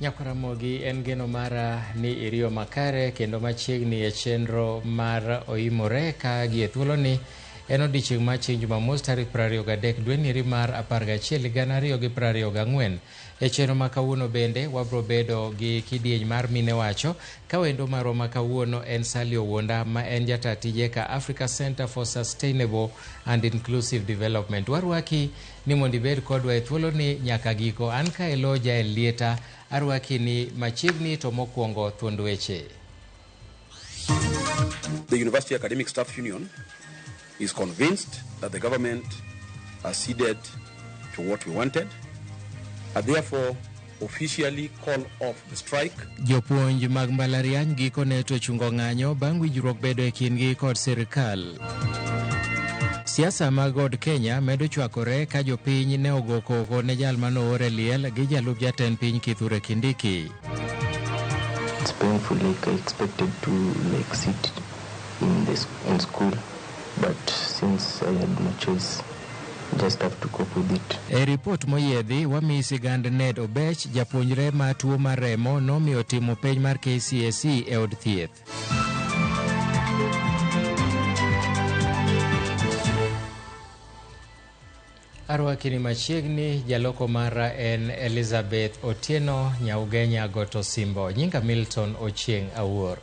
Nyakaramogi en geno mara ni iriyo makare kendo machiegni e chenro mar oimore ka gie thuolo ni en odiechieng' mar chieng' Jumamos tarik 23 dwe ni mar 11 2024. E chenro ma kawuono bende wabro bedo gi kidieny mar mine wacho ka wendo marwa ma kawuono en Sally Owuonda ma en jata tije ka Africa Center for Sustainable and Inclusive Development. Warwaki ni mondo ibed kodwa e thuolo ni nyaka giko. An ka elo Jael Lieta arwaki ni machiegni to mokwongo thuond weche. The University Academic Staff Union is convinced that the government has ceded to what we wanted, and therefore officially call off the strike. Jopuonj mag mbalariany giko ne to chungo ng'anyo bang' winjruok bedo e kindgi kod sirikal. Siasa mag od Kenya medo chwakore ka jopiny ne ogo koko ne jal mano ore liel gi jalup jatend piny Kithure Kindiki. It's painful, like I expected to sit in school, but since I had no choice, just have to cope with it. E report moyiedhi wami sigand Ned Obech, japuonjre ma tuo mar remo nomiyo timo penj mar KCSE e od thieth. Arwakini machiegni jaloko mara en Elizabeth Otieno Nyaugenya Goto Simbo. Nyinga Milton Ochieng Awuor.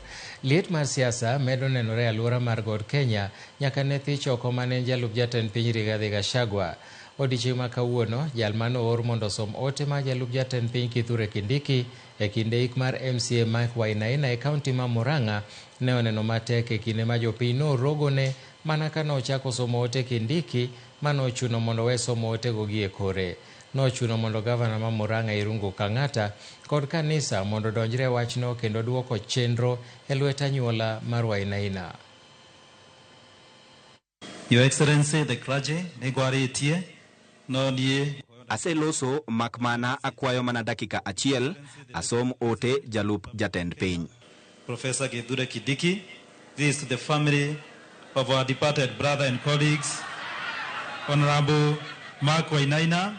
Liet mar siasa medo nenore aluora mar God Kenya nyaka ne thich oko mane jalup jatend piny Rigathi Gachagua. Odiechieng' ma kawuono jal mano or mondo som ote ma jalup jatend piny Kithure Kindiki e kinde ik mar MCA Mike Wainaina e kaunti ma Murang'a ne oneno matek e kinde ma jopiny norogone mana ka nochako somo ote Kindiki manochuno mondo we somo ote go gie kore. Nochuno mondo gavana ma Murang'a Irungu Kang'ata kod kanisa mondo donjre wachno kendo duoko chenro e lwet anyuola mar Wainaina. Your Excellency the clergy negwari itie no nie aseloso makmana akwayo mana dakika achiel asom ote jalup jatend piny. Professor Kithure Kindiki, this to the family of our departed brother and colleagues, Honorable Mark Wainaina,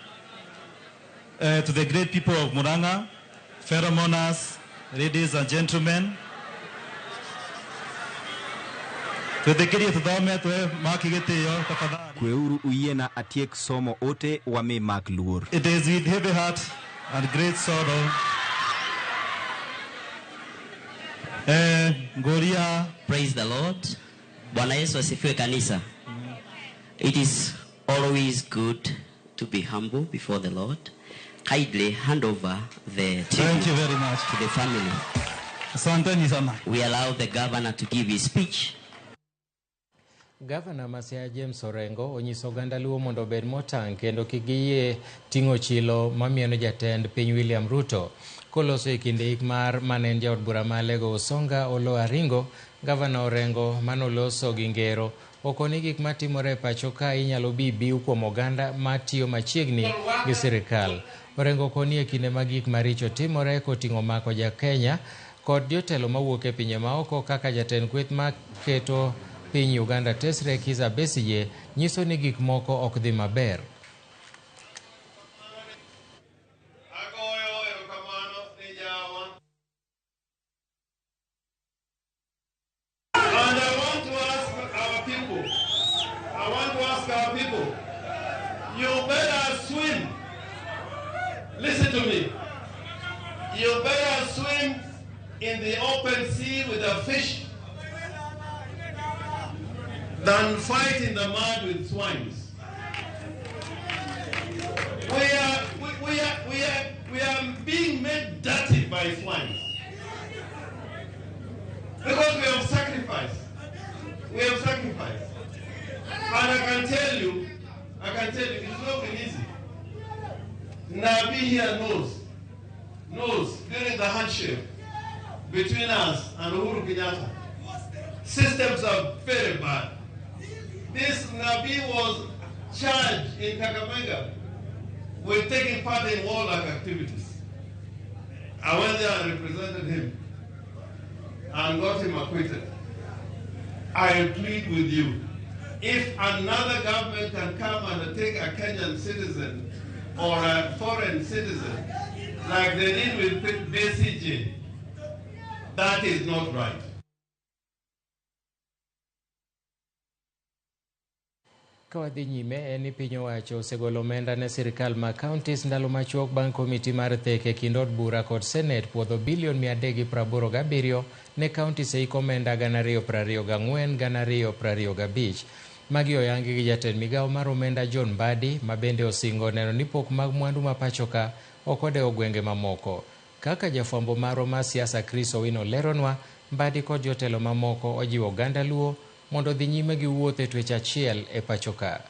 to the great people of Murang'a, fellow mourners, ladies and gentlemen, to the kiri tudome to Mark Igetiyo tafadhali. Kweuru uyiena atiek somo ote wami Mark luor. It is with heavy heart and great sorrow. Gloria. Praise the Lord. Bwana Yesu asifiwe kanisa. It is always good to be humble before the Lord. Kindly hand over the Thank you very much to the family. Asanteni sana. We allow the governor to give his speech. Governor Masia James Orengo onyiso ganda luo mondo bed motang' kendo kigiyie ting'o chilo mamieno jatend piny William Ruto. Koloso e kinde ik mar manen jaod bura malego Usonga Olo Aringo, Governor Orengo manoloso gi ngero okoni gik matimore pacho ka inyalo biu kuom oganda matiyo machiegni gi sirikal. Orengo koni e kinde ma gik maricho timore koting'o mako ja Kenya kod jotelo mawuok e pinje maoko kaka jatend kweth ma keto piny Uganda Tesre Kizza Besigye nyiso ni gik moko ok dhi maber. Listen to me. You better swim in the open sea with a fish than fight in the mud with swines. We are being made dirty by swines because we have sacrificed. We have sacrificed, and I can tell you, it's not been easy. Nabi here knows during the handshake between us and Uhuru Kenyatta, systems are very bad. This Nabi was charged in Kakamega with taking part in warlike activities. I went there and represented him and got him acquitted. I plead with you, if another government can come and take a Kenyan citizen or a foreign citizen like they did with BCG. That is not right. Kawadhi nyime en ni piny owacho osegolo omenda ne sirkal ma counties ndalo machuok bang' komiti mar thek e kind od bura kod Senate puodho bilion 387 ne counties eik omenda 2024-2025. Magi oyangi gi jatend migawo mar omenda John Mbadi, ma bende osingo neno ni pok mag mwandu ma pachoka ok odewo gwenge mamoko. Kaka jafwambo marwa mar siasa Chris Owino leronwa, Mbadi kod jotelo mamoko ojiwo oganda Luo mondo dhi nyime gi wuoth e twech achiel e pachoka.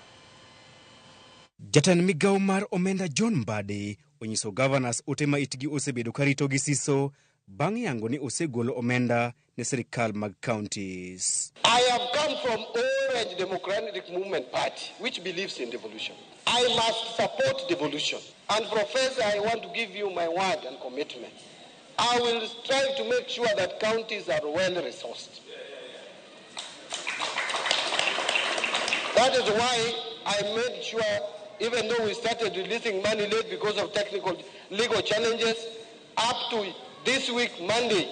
Jatend migawo mar omenda John Mbadi onyiso governors ote ma itgi osebedo karito gi siso bang' yango ni osegolo omenda ne sirkal mag counties. I have come from Orange Democratic Movement Party, which believes in devolution. I must support devolution. And Professor, I want to give you my word and commitment. I will strive to make sure that counties are well resourced. That is why I made sure, even though we started releasing money late because of technical legal challenges, up to this week, Monday,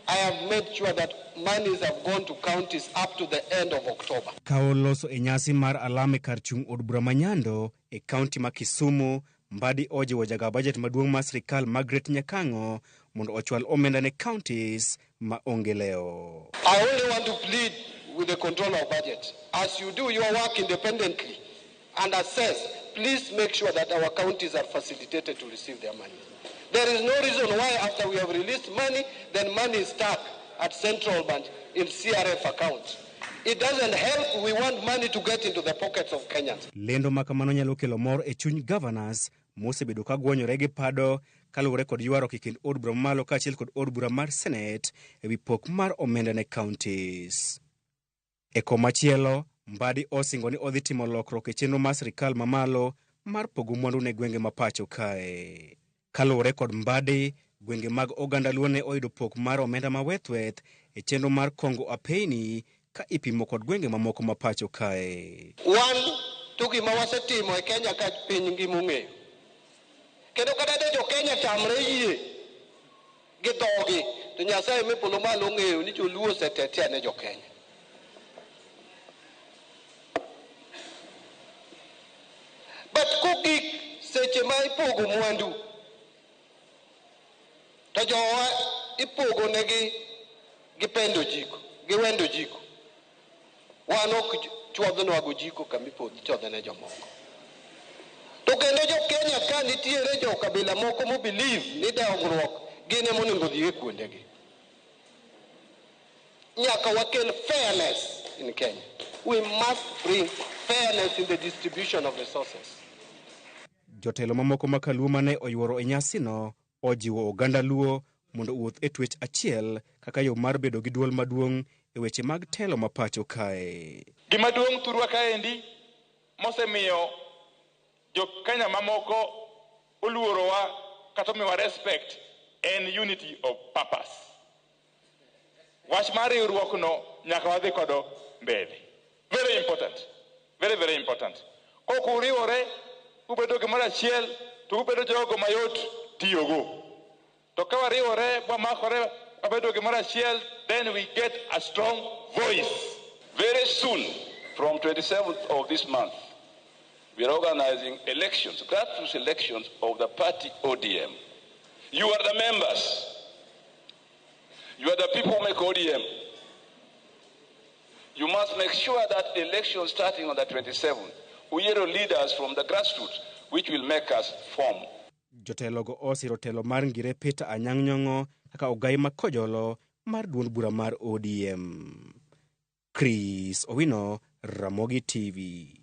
I have made sure that monies have gone to counties up to the end of October. Kaoloso e nyasi mar alame kar chung od bura manyando e county ma Kisumu, Mbadi ojiwo jaga budget maduong' mar sirkal Margaret Nyakango mondo ochwal omenda ne counties ma onge leo. I only want to plead with the control of budget. As you do your work independently and assess, please make sure that our counties are facilitated to receive their money. There is no reason why after we have released money, then money is stuck at central bank in CRF accounts. It doesn't help. We want money to get into the pockets of Kenyans. Lendo makamano nyalo kelo mor e chuny governors mosebedo ka gwonyore gi pado kaluwore kod ywaruok e kind od bura mamalo kaachiel kod od bura mar Senate ewi pok mar omenda ne counties. E komachielo, Mbadi osingo ni odhi timo lokruok e chenro mar sirkal mamalo mar pogo mwandu ne gwenge ma pacho kae. Kaluwore kod Mbadi, gwenge mag oganda Luo ne oyudo pok mar omenda ma wethweth e chenro mar Kongo Apeni ka ipimo kod gwenge mamoko ma pacho kae. Tugi ma wasetimo e Kenya ka piny ngima ong'eyo. Kendo kada de jo Kenya tamre yie gi dhogi, to Nyasaye mipolo malo ong'eyo ni joluo osetetea ne jo Kenya. But kugik seche ma ipogo mwandu, to jowa ipogo negi gipendo jiko, giwendo jiko. Wan ok chuodhnwa go jiko kamipodhi chodhne jomoko. To kendo jo Kenya ka nitiere jo kabila moko mo believe ni dongruok gin ema onego dhi e kuondegi. Nyaka wakel fairness in Kenya. We must bring fairness in the distribution of resources. Jotelo mamoko ma Kaluo mane oyworo e nyasino ojiwo oganda Luo mondo wuoth e twech achiel kaka yo mar bedo gi duol maduong' e weche mag telo ma pacho kae. Gima duong' thurwa kaendi mosemiyo jo Kenya mamoko oluorowa kata miwa respect en unity of purpose. Wach mar riwruokno nyaka wadhi kodo mbele. Very important. Very, very important. Kok uriwore ubedo gimoro achiel to ubedo jogo mayot tiyogo. To ka wariwore wamakore wabedo gimoro achiel, then we get a strong voice. Very soon, from 27th of this month, we are organizing elections, grassroots elections of the party ODM. You are the members. You are the people who make ODM. You must make sure that elections starting on the 27th, we hear leaders from the grassroots, which will make us form. Jotelogo osiro telo mar Ngire Peter Anyang' Nyong'o kaka ogai makojolo mar duond bura mar ODM. Chris Owino, Ramogi TV.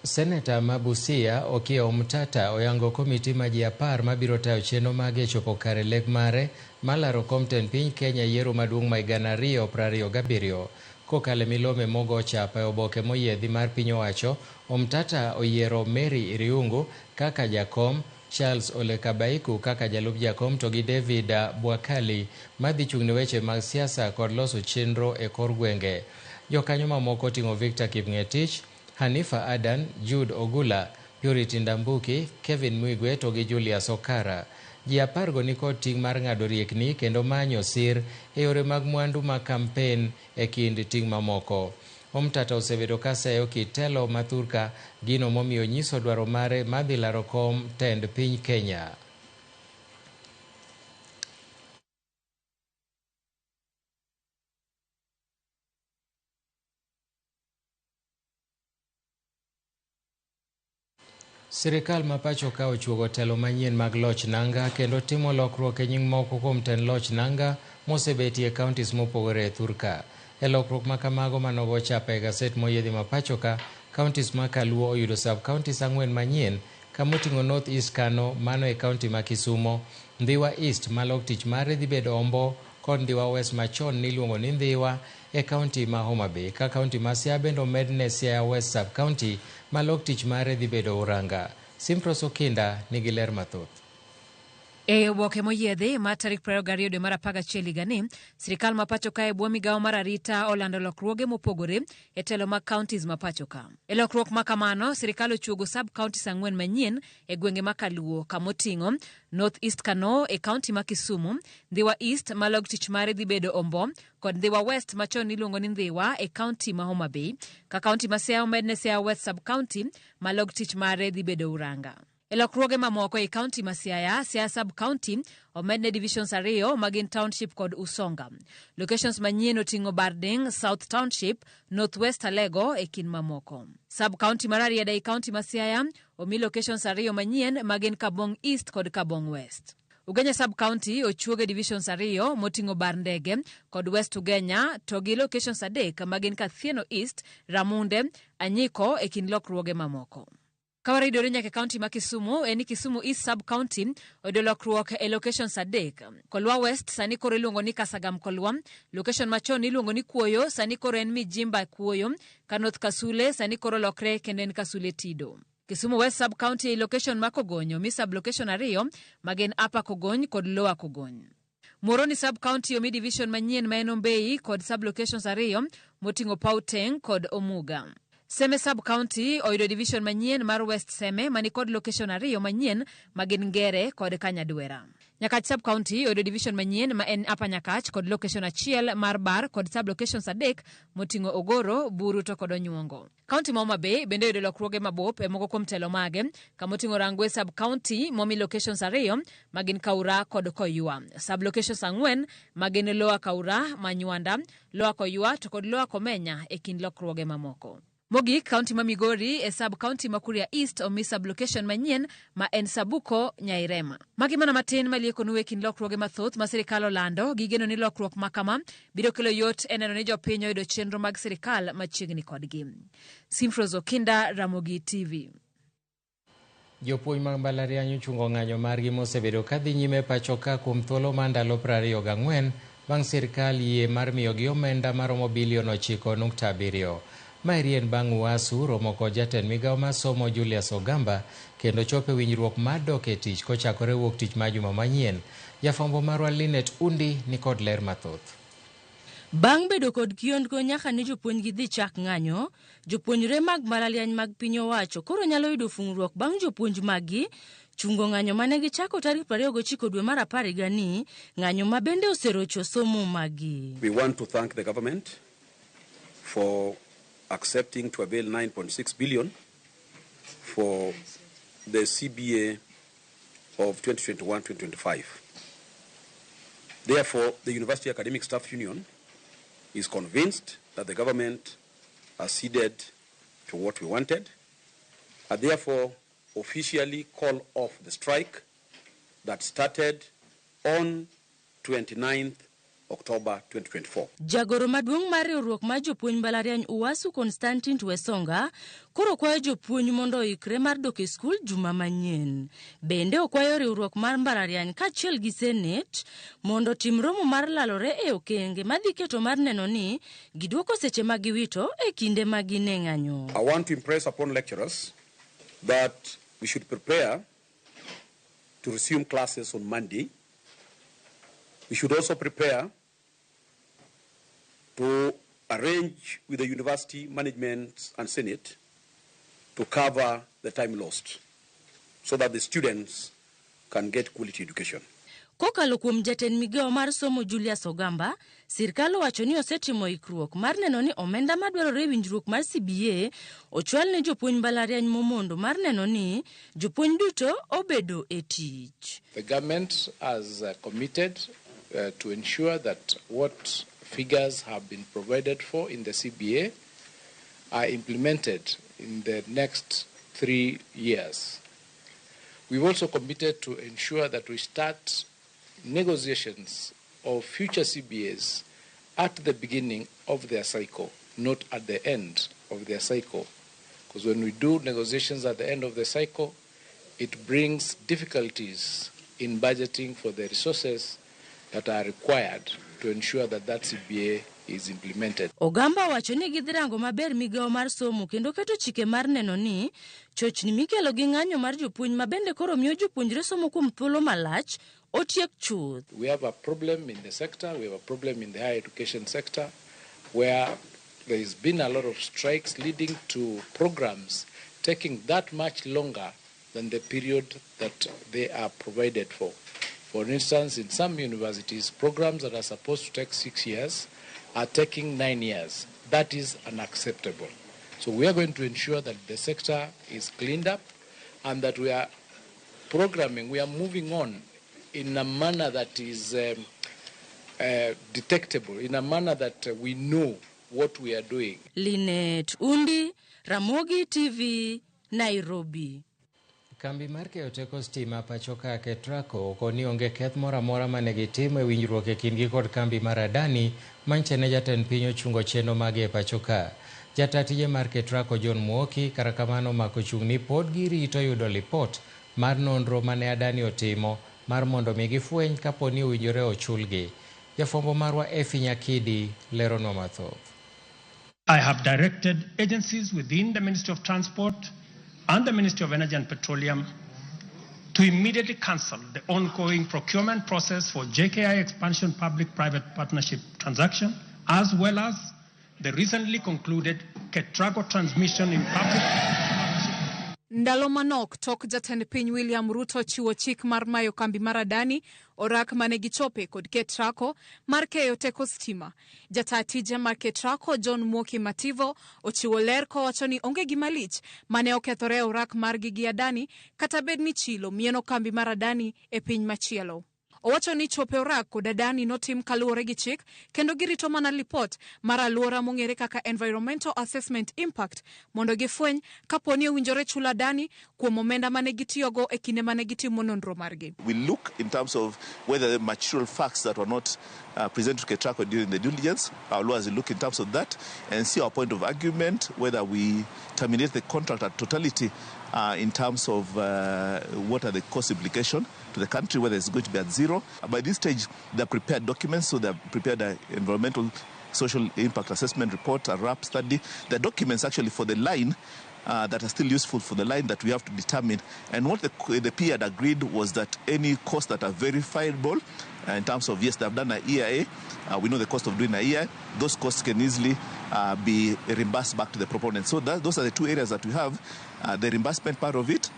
Seneta ma Busia Okiya Omtata oyango komiti ma ji 10 mabiro tayo chenro mage chopo kare lek mare malaro komten piny Kenya yiero maduong' ma 2027. Kokale milome mogo chapa e oboke moyiedhi mar piny owacho, Omtata oyiero Mary Iriungu kaka jakom, Charles Ole Kabaiku kaka jalup jakom to gi David Bwakali madhi chung'ne weche mag siasa kod loso chenro e kor gwenge. Jokanyo mamoko ting'o Victor Kipng'etich, Hanifa Adan, Jude Ogula, Purity Ndambuki, Kevin Mwigwe to gi Julius Okara. Ji 10 nikod ting' mar ng'ado riekni kendo manyo sir e yore mag mwandu mag kampen e kind ting' mamoko. Omtata osebedo ka seyo kitelo mathurka gino momiyo nyiso dwaro mare madhi laro kom tend piny Kenya. Sirikal ma pacho ka ochuogo telo manyien mag loch nanga kendo timo lokruok e nying moko kuom tend loch nanga mosebetie kauntis mopogore e thurka. E lokruok ma kamago manogo chapa e gaset moyiedhi ma pacho ka, kauntis ma Kaluo oyudo sub-kauntis 4 manyien kamoting'o North East Kano, mano e kaunti ma Kisumo, Ndhiwa East malok tich mare dhi bedo Ombo, kod Ndhiwa West machon niluongo ni Ndhiwa e kaunti ma Homa Bay, ka kaunti ma Siaya bende omedne Siaya West sub-kaunti malok tich mare dhi bedo Uranga. Simpros Okinda nigi ler mathoth. E oboke moyiedhi ma tarik 22 dwe mar 11 higani, sirikal ma pacho ka e bwo migawo mar arita olando lokruoge mopogore e telo mag kauntis ma pacho ka. E lokruok ma kamano, sirikal ochuogo sub-kauntis 4 manyien e gwenge ma Kaluo kamoting'o North East Kano e kaunti ma Kisumu, Ndhiwa East malog tich mare dhi bedo Ombo, kod Ndhiwa West machon niluongo ni Ndhiwa e kaunti ma Homa Bay, ka kaunti ma Siaya omedne Siaya West sub-kaunti malog tich mare dhi bedo Uranga. E lokruoge mamoko e kaunti ma Siaya, Siaya sub-kaunti omedne divisions 2 magin Township kod Usonga. Locations manyien oting'o Barding, South Township, North West Alego e kin mamoko. Sub-kaunti mar Rarieda e kaunti ma Siaya omi locations 2 manyien magin Kabong East kod Kabong West. Ugenya sub-kaunti ochuoge divisions 2 moting'o Bar Ndege kod West Ugenya to gi locations 3 magin Kathieno East, Ramunde, Anyiko e kin lokruoge mamoko. Kawara idore nyaka kaunti ma Kisumu, eni Kisumu East sub-county oyudo lokruok e locations 3. Kolwa West sani koro iluongo ni Kasagam Kolwa, location machon iluongo ni Kuoyo sani koro en Mijimba Kuoyo, ka North Kasule sani koro lokre kendo en Kasule Tido. Kisumu West sub-county e location ma Kogonyo mi sub-location 2 magin Upper Kogony kod Lower Kogony. Moroni sub-county omi division manyien ma en Ombei kod sub-locations 2 moting'o Pauteng kod Omuga. Seme sub-county oyudo division manyien mar West Seme mani kod location 2 manyien magin Ngere kod Kanyadwera. Nyakach sub-county oyudo division manyien ma en Upper Nyakach kod location 1 mar Bar kod sub-locations 3 moting'o Ogoro, Buru to kod Onyuongo. Kaunti ma Homa Bay bende oyudo lokruoge mabop e moko kuom telo mage, kamoting'o Rangwe sub-county momi locations 2 magin Kaura kod Koyua. Sub-locations 4 magin Lower Kaura, Manywanda, Lower Koyua to kod Lower Komenya e kin lokruoge mamoko. Mogik, kaunti ma Migori e sub-county ma Kuria East omi sub-location manyien ma en Sabuko, Nyairema. Magi mana matin malieko nuwe kin lokruoge mathoth ma sirikal olando, gigeno ni lokruok makama biro kelo yot e neno ni jopiny oyudo chenro mag sirikal machiegni kodgi. Simfros Okinda, Ramogi TV. Jopuonj mag mbalariany ochungo ng'anyo margi mosebedo kadhi nyime pacho ka kuom thuolo mar ndalo 24 bang' sirikal yie mar miyogi omenda maromo bilion 9.7. Mairien bang' Uasu romo kod jatend migawo mar somo Julius Ogamba kendo chope winjruok mar dok e tich kochakore wuok tich ma juma manyien. Jafwambo marwa Linet Undi ni kod ler mathoth. Bang' bedo kod kiondko nyaka ni jopuonj gi dhi chak ng'anyo, jopuonjre mag mbalariany mag piny owacho koro nyalo yudo fungruok bang' jopuonj maggi chungo ng'anyo mane gichako tarik 29 dwe mar 10 higani, ng'anyo ma bende oserocho somo maggi. We want to thank the government for accepting to avail 9.6 billion for the CBA of 2021-2025. Therefore, the University Academic Staff Union is convinced that the government has ceded to what we wanted, and therefore officially call off the strike that started on 29th October 2024. Jagoro maduong' mar riwruok mar jopuonj mbalariany Uasu Constantine Wesonga koro kwayo jopuonj mondo oikre mar dok e skul juma manyien. Bende okwayo riwruok mar mbalariany kaachiel gi Senate mondo tim romo mar lalore e okenge madhi keto mar neno ni giduoko seche ma giwito e kinde ma gine ng'anyo. I want to impress upon lecturers that we should prepare to resume classes on Monday. We should also prepare to arrange with the university management and Senate to cover the time lost so that the students can get quality education. Kokalo kuom jatend migao mar somo Julius Ogamba, sirkal owacho ni osetimo ikruok mar neno ni omenda madwarore winjruok mar CBA ochwal ne jopuonj mbalariany momondo mar neno ni jopuonj duto obedo e tich. The government has committed to ensure that what figures have been provided for in the CBA are implemented in the next 3 years. We've also committed to ensure that we start negotiations of future CBAs at the beginning of their cycle, not at the end of their cycle. Because when we do negotiations at the end of the cycle, it brings difficulties in budgeting for the resources that are required to ensure that that CBA is implemented. Ogamba wacho ni gidhirango maber migao mar somo kendo keto chike mar neno ni chochni mikelo gi ng'anyo mar jopuonj mabende koro miyo jopuonjre somo kuom thuolo malach otiek chuth. We have a problem in the sector, we have a problem in the higher education sector where there has been a lot of strikes leading to programs taking that much longer than the period that they are provided for. For instance, in some universities, programs that are supposed to take 6 years are taking 9 years. That is unacceptable. So we are going to ensure that the sector is cleaned up and that we are programming, we are moving on in a manner that is detectable, in a manner that we know what we are doing. Lynette Undi, Ramogi TV, Nairobi. Kambi mar keyo teko stima pachoka KETRACO okoni onge keth moro amora mane gitimo e winjruok e kindgi kod kambi mar Adani manyiso ne jatend piny ochungo chenro mage e pachoka. Jata tije mar KETRACO John Muoki kara kamano omako chung' ni pod girito yudo lipot mar nonro mane Adani otimo mar mondo mi gifweny kapo ni owinjore ochulgi. Jafwambo marwa Efi Nyakidi leronwa mathoth. I have directed agencies within the Ministry of Transport and the Ministry of Energy and Petroleum to immediately cancel the ongoing procurement process for JKI expansion public-private partnership transaction, as well as the recently concluded KETRACO transmission in public. Ndalo manok tok jatend piny William Ruto chiwo chik mar mayo kambi mar Adani orak mane gichope kod KETRACO mar keyo teko stima. Jata tije mar KETRACO John Muoki Mativo ochiwo ler kowacho ni onge gima lich mane okethore orak mar gi Adani kata bed ni chilo mieno kambi mar Adani e piny machielo. Owacho ni chope orak kod Adani notim kaluwore gi chik kendo girito mana lipot mar alwora mong'ere kaka Environmental Assessment Impact mondo gifweny kapo ni owinjore chula Adani kuom omenda mane gitiyogo e kinde mane gitimo nonro margi. We look in terms of whether the material facts that were not presented to KETRACO during the due diligence. Our lawyers will look in terms of that and see our point of argument, whether we terminate the contract at totality in terms of what are the cost implications to the country, whether it's going to be at zero. By this stage, they're prepared documents, so they've prepared an environmental social impact assessment report, a RAP study. The documents actually for the line that are still useful for the line that we have to determine. And what the P had agreed was that any costs that are verifiable in terms of, yes, they've done an EIA, we know the cost of doing an EIA, those costs can easily be reimbursed back to the proponent. So those are the two areas that we have. The reimbursement part of it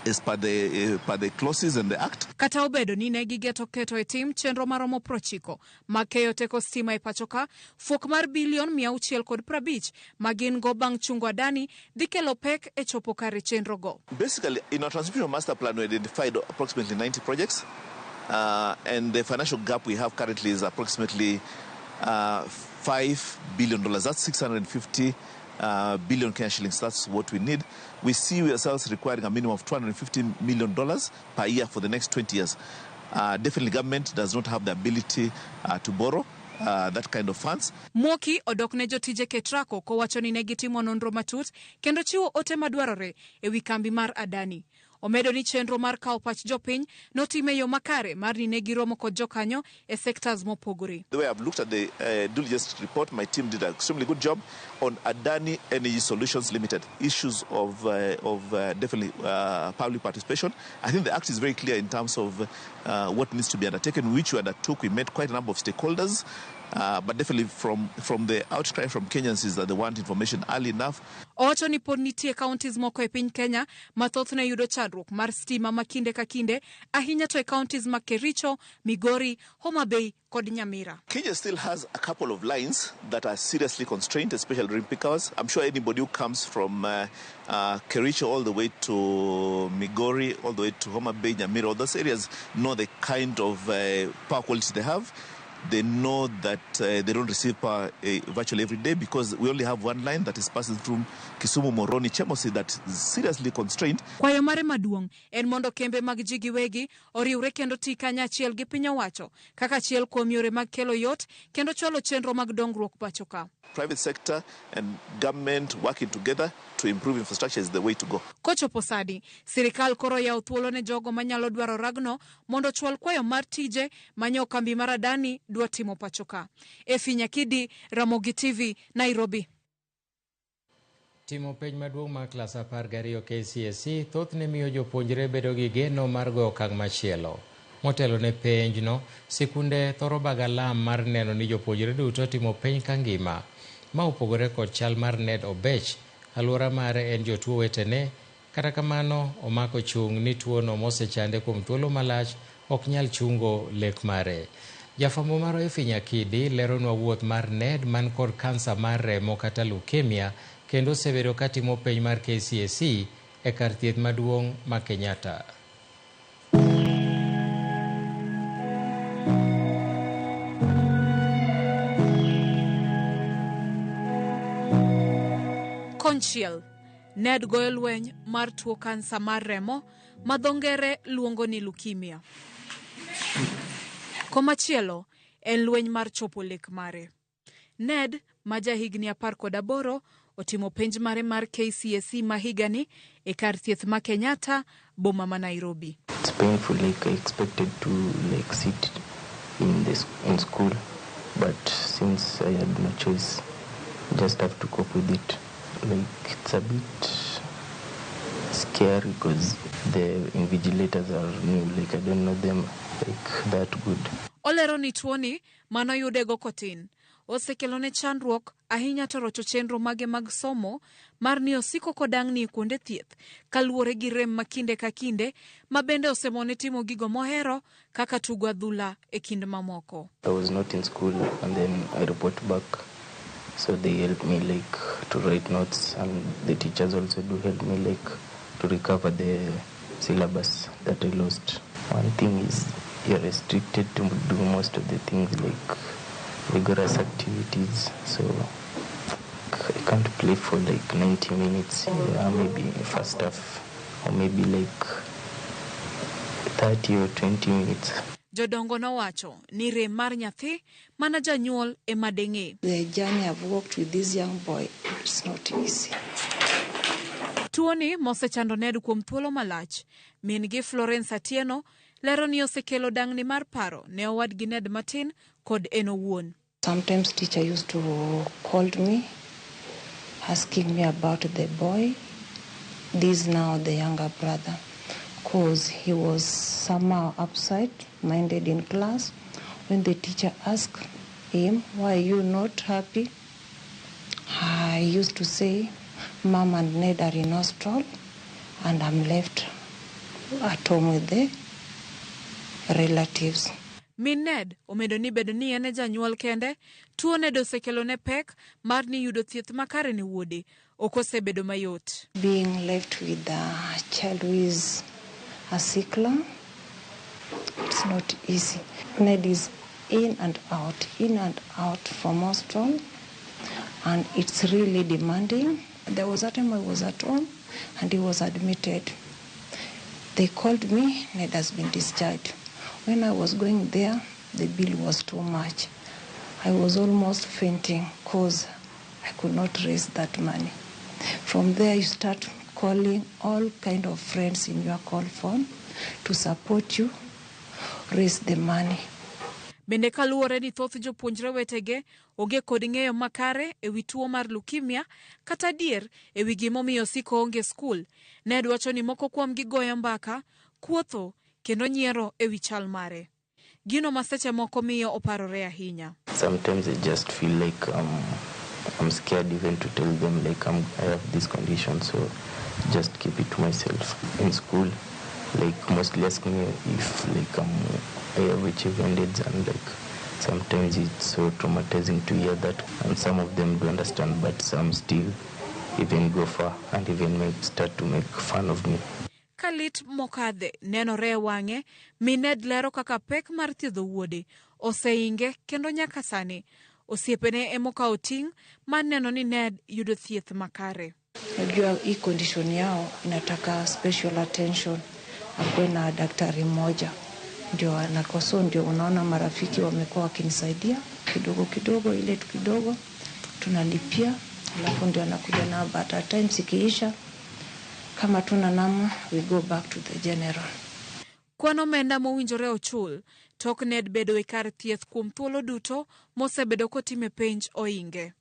is per the clauses and the act. Kata obedo ni ne gigeto keto e tim chenro maromo 90 makeyo teko stima e pachoka, fuok mar bilion 650 magin go bang' chungo Adani dhi kelo pek e chopo kare chenro go. Basically, in our transmission master plan, we identified approximately 90 projects, and the financial gap we have currently is approximately $5 billion. That's 650 billion Kenya shillings. That's what we need. We see ourselves requiring a minimum of $250 million per year for the next 20 years. Definitely government does not have the ability to borrow that kind of funds. Muoki odok ne jotije KETRACO kowacho ni ne gitimo nonro matut kendo chiwo ote madwarore e wi kambi mar Adani. Omedo ni chenro mar kawo pach jopiny notime yo makare mar ni ne giromo kod jokanyo e sectors mopogore. The way I've looked at the diligence report, my team did an extremely good job on Adani Energy Solutions Limited. Issues of definitely public participation. I think the act is very clear in terms of what needs to be undertaken, which we undertook. We met quite a number of stakeholders. But definitely from the outcry from Kenyans is that they want information early enough. Owacho ni pod nitie counties moko e piny Kenya mathothne yudo chandruok mar stima makinde ka kinde, ahinya to e counties ma Kericho, Migori, Homa Bay kod Nyamira. Kenya still has a couple of lines that are seriously constrained, especially during peak hours. I'm sure anybody who comes from Kericho all the way to Migori, all the way to Homa Bay, Nyamira, all those areas know the kind of power quality they have. They know that they don't receive power virtually every day because we only have one line that is passing through Kisumu, Moroni, Chemosi that is seriously constrained. Kwayo mare maduong' en mondo kembe mag ji giwegi oriwre kendo ti kanyachiel gi piny owacho kaka achiel kuom yore mag kelo yot kendo chwalo chenro mag dongruok pacho ka. Private sector and government working together to improve infrastructure is the way to go. Kochopo sadi, sirikal koro yawo thuolo ne jogo manyalo dwaro ragno mondo chwal kwayo mar tije manyo kambi mar Adani dwa timo pacho ka. Efi Nyakidi, Ramogi TV, Nairobi. Timo penj maduong' mar klas 12 KCSE thothne miyo jopuonjre bedo gi geno mar goyo okang' machielo. Motelo ne penjno, sikunde thoro bago alam mar neno ni jopuonjre duto timo penj ka ngima. Ma opogore kod chal mar Ned Obech, alwora mare en jotuo wetene, kata kamano omako chung' ni tuono mosechande kuom thuolo malach ok nyal chungo lek mare. Jafwambo mar Efi Nyakidi leronwa wuoth mar Ned man kod kansa mar remo kata leukemia kendo osebedo katimo penj mar KCSE e kar thieth maduong' ma Kenyatta. Konchiel, Ned goyo lweny mar tuo kansa mar remo ma dho ngere luongo ni leukemia. Komachielo en lweny mar chopo lek mare. Ned ma jahigni 18 otimo penj mare mar KCSE ma higani e kar thieth ma Kenyatta, boma ma Nairobi. It's painful, like I expected to sit in school, but since I had no choice, just have to cope with it. Like it's a bit scary because the invigilators are new, like I don't know them like that good. Olero ni tuoni mano yudego kotin. Osekelone chandruok ahinya to rocho chenro mage mag somo mar ni osiko kodang' ni kuonde thieth kaluwore gi rem makinde ka kinde ma bende osemone timo gigo mohero kaka tugo adhula e kind mamoko. I was not in school and then I report back. So they help me like to write notes and the teachers also do help me like to recover the syllabus that I lost. One thing is you're restricted to do most of the things like rigorous activities. So I can't play for like 90 minutes, maybe first half, or maybe like 30 or 20 minutes. Jodongo nowacho ni rem mar nyathi mana janyuol ema deng'e. The journey I've walked with this young boy, it's not easy. Tuoni mosechando Ned kuom thuolo malach. Min gi Florence Atieno lero ni osekelo dang'ni mar paro ne owadgi Ned matin kod en owuon. Sometimes teacher used to call me asking me about the boy. This now the younger brother. Because he was somehow upset-minded in class. When the teacher asked him, why are you not happy? I used to say, Mom and Ned are in hospital and I'm left at home with the relatives. Min Ned omedo ni bedo ni ene janyuol kende, tuo Ned osekelo ne pek mar ni yudo thieth makare ne wuode, ok osebedo mayot. Being left with a child who is a sickler, it's not easy. Ned is in and out from hospital, and it's really demanding. There was a time I was at home and he was admitted. They called me, Ned has been discharged. When I was going there, the bill was too much. I was almost fainting because I could not raise that money. From there, you start calling all kind of friends in your call phone to support you, raise the money. Bende kaluwore ni thoth jopuonjre wetege onge kod ng'eyo makare e wi tuo mar leukemia kata dier e wi gimomiyo siko onge skul. Ned wacho ni moko kuom gigoyo mbaka, kuotho kendo nyiero e wi chal mare. Gino maseche moko miyo oparore ahinya. Sometimes I just feel like I'm scared even to tell them like I have this condition, so just keep it to myself. In school, like mostly ask me if like I have HIV AIDS, and like sometimes it's so traumatizing to hear that, and some of them do understand, but some still even go far and even start to make fun of me. Kalit mokadhe nenore wang'e, Mined lero kaka pek mar thiedho wuode oseinge kendo nyaka sani osiepene emokawo ting' mar neno ni Ned yudo thieth makare. Najua hii condition yao inataka special attention, akuwe na daktari mmoja ndio anakoso, ndio unaona marafiki wamekuwa wakinisaidia kidogo kidogo, ile kidogo tunalipia, alafu ndio anakuja na but at times ikiisha kama tuna nama, we go back to the general. Kwano menda mowinjore ochul tok Ned bedo e kar thieth kuom thuolo duto mosebedo kotime penj oinge.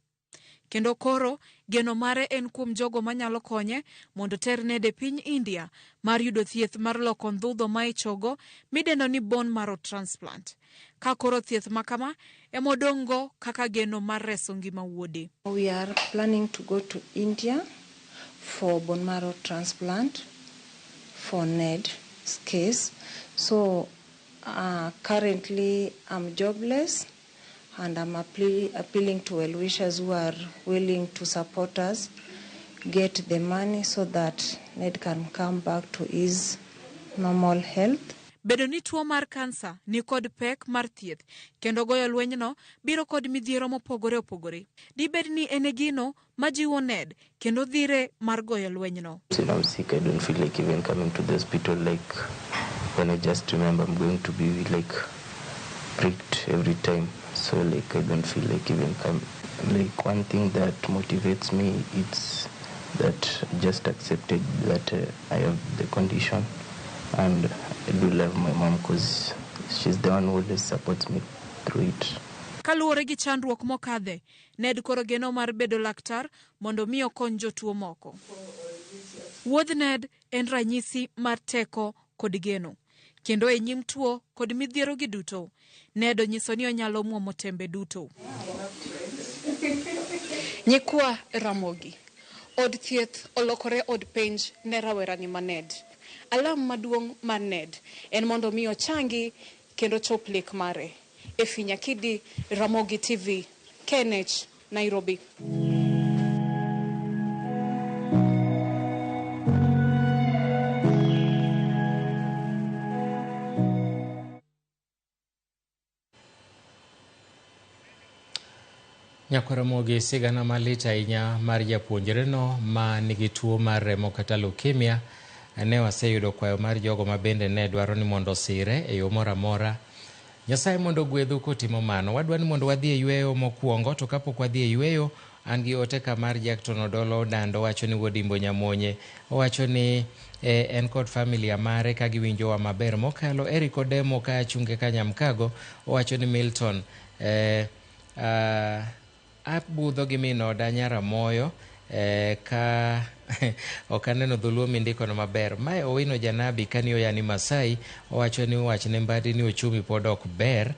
Kendo koro geno mare en kuom jogo manyalo konye mondo ter Ned e piny India mar yudo thieth mar loko ndhudho ma ichogo midendo ni bone marrow transplant. Ka koro thieth makama emodongo kaka geno mar reso ngima wuode. We are planning to go to India for bone marrow transplant for Ned's case. So currently I'm jobless, and I'm appealing to well-wishers who are willing to support us, get the money so that Ned can come back to his normal health. Bedo ni tuo mar kansa ni kod pek mar thieth kendo goyo lwenyno biro kod midhiero mopogore opogore. Dibed ni ene gino majiwo Ned kendo dhire mar goyo lwenyno. When I'm sick, I don't feel like even coming to the hospital. Like when I just remember I'm going to be like pricked every time. So like I don't feel like even come. Like one thing that motivates me, it's that I just accepted that I have the condition, and I do love my mom because she's the one who always supports me through it. Kaluwore gi chandruok mokadhe, Ned koro geno mar bedo laktar mondo mi okony jotuo moko. Wuodh Ned en ranyisi mar teko kod geno. Kendo e nyim tuo kod midhiero gi duto, Ned onyiso ni onyalo muomo tembe duto. Nyikwa Ramogi, od thieth olokore od penj ne rawerani ma Ned. Alam maduong' mar Ned en mondo mi ochangi kendo chop lek mare. E Finyakidi, Ramogi TV, KNH, Nairobi. Nyakwaramogi sigana malit ahinya mar japuonjreno ma nigi tuo mar remo kata leukemia ne waseyudo kwayo mar jogo ma bende ne dwaro ni mondo sire e yo moro amora. Nyasaye mondo gwedhu kotimo mano. Wadwa ni mondo wadhi e yweyo mokwongo, to kapok wadhi e yweyo, an gi ote ka mar Jackton Odolo Dando wacho ni Wuodimbo Nyamonye. Owacho ni en kod familia mare ka giwinjowa maber mokalo. Eric Odemo ka chunge ka Nyamkago owacho ni Milton abudho gi minoda Nyaramoyo ka okaneno dholuo mindikono maber. Mae Owino Janabi kaniyo yani Masai owacho ni wachne Mbadi ni ochumi pod ok ber.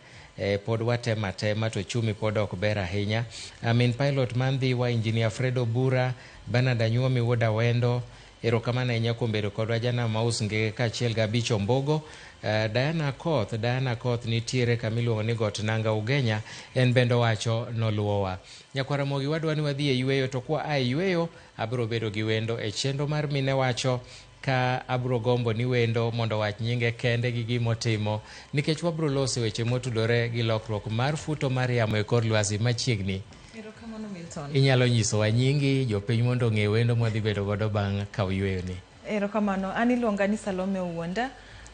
Pod watema tema to chumi pod ok ber ahinya. Amin pilot mandhi wa engineer Fredo Bura, Bernard Anyuomi Woda Wendo, erokamano ahinya kuom bedo kodwa Jana Maus Ngege kaachiel gi Abich Ombogo. Diana Koth nitiere kamiluongo ni Got Nanga Ugenya, en bende wacho noluowa. Nyakwaramogi wadwa ni wadhi e yweyo, to kwa a yweyo abiro bedo gi wendo e chenro mar Mine Wacho, ka abiro gombo ni wendo mondo wach nyinge kende gi gimotimo, nikech wabiro loso weche motudore gi lokruok mar futo mar yamo e kor lwasi machiegni. Erokamano Milton. Inyalo nyisowa nyingi jopiny mondo ong'e wendo mwadhi bedo godo bang' kaw yweyo ni. Erokamano, an iluonga ni Salome Owuonda.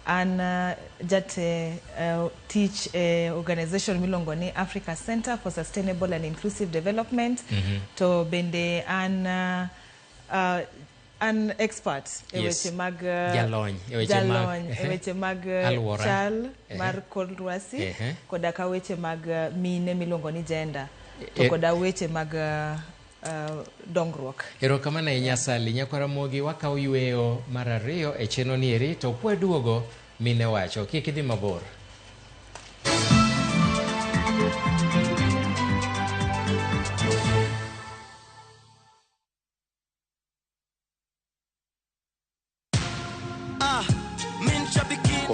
An teach organization miluongo ni Africa Center for Sustainable and Inclusive Development. To bende an expert e weche mag jalony e weche mag chal mar kor lwasi koda ka weche mag mine miluongo ni gender, to koda weche mag dongruok. Erokamano ahinya Sally. Nyakwaramogi wakaw yweyo mar ariyo e chenro ni eri, to pwaduogo Mine Wacho. Kik idhi mabor.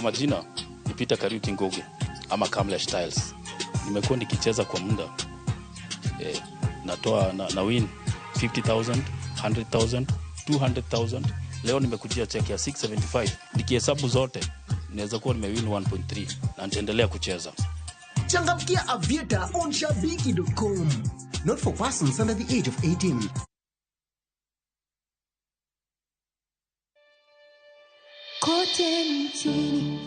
Kwa majina ni Peter Kariuki Ngoge ama Kamlesh Styles. Nimekuwa nikicheza kwa muda. Natoa na win 50,000, 100,000, 200,000. Leo nimekujia check ya 675. Nikihesabu zote naweza kuwa nimewin 1.3 na nitaendelea kucheza. Changamkia Aviator on shabiki.com. Not for persons under the age of 18. Kote nchini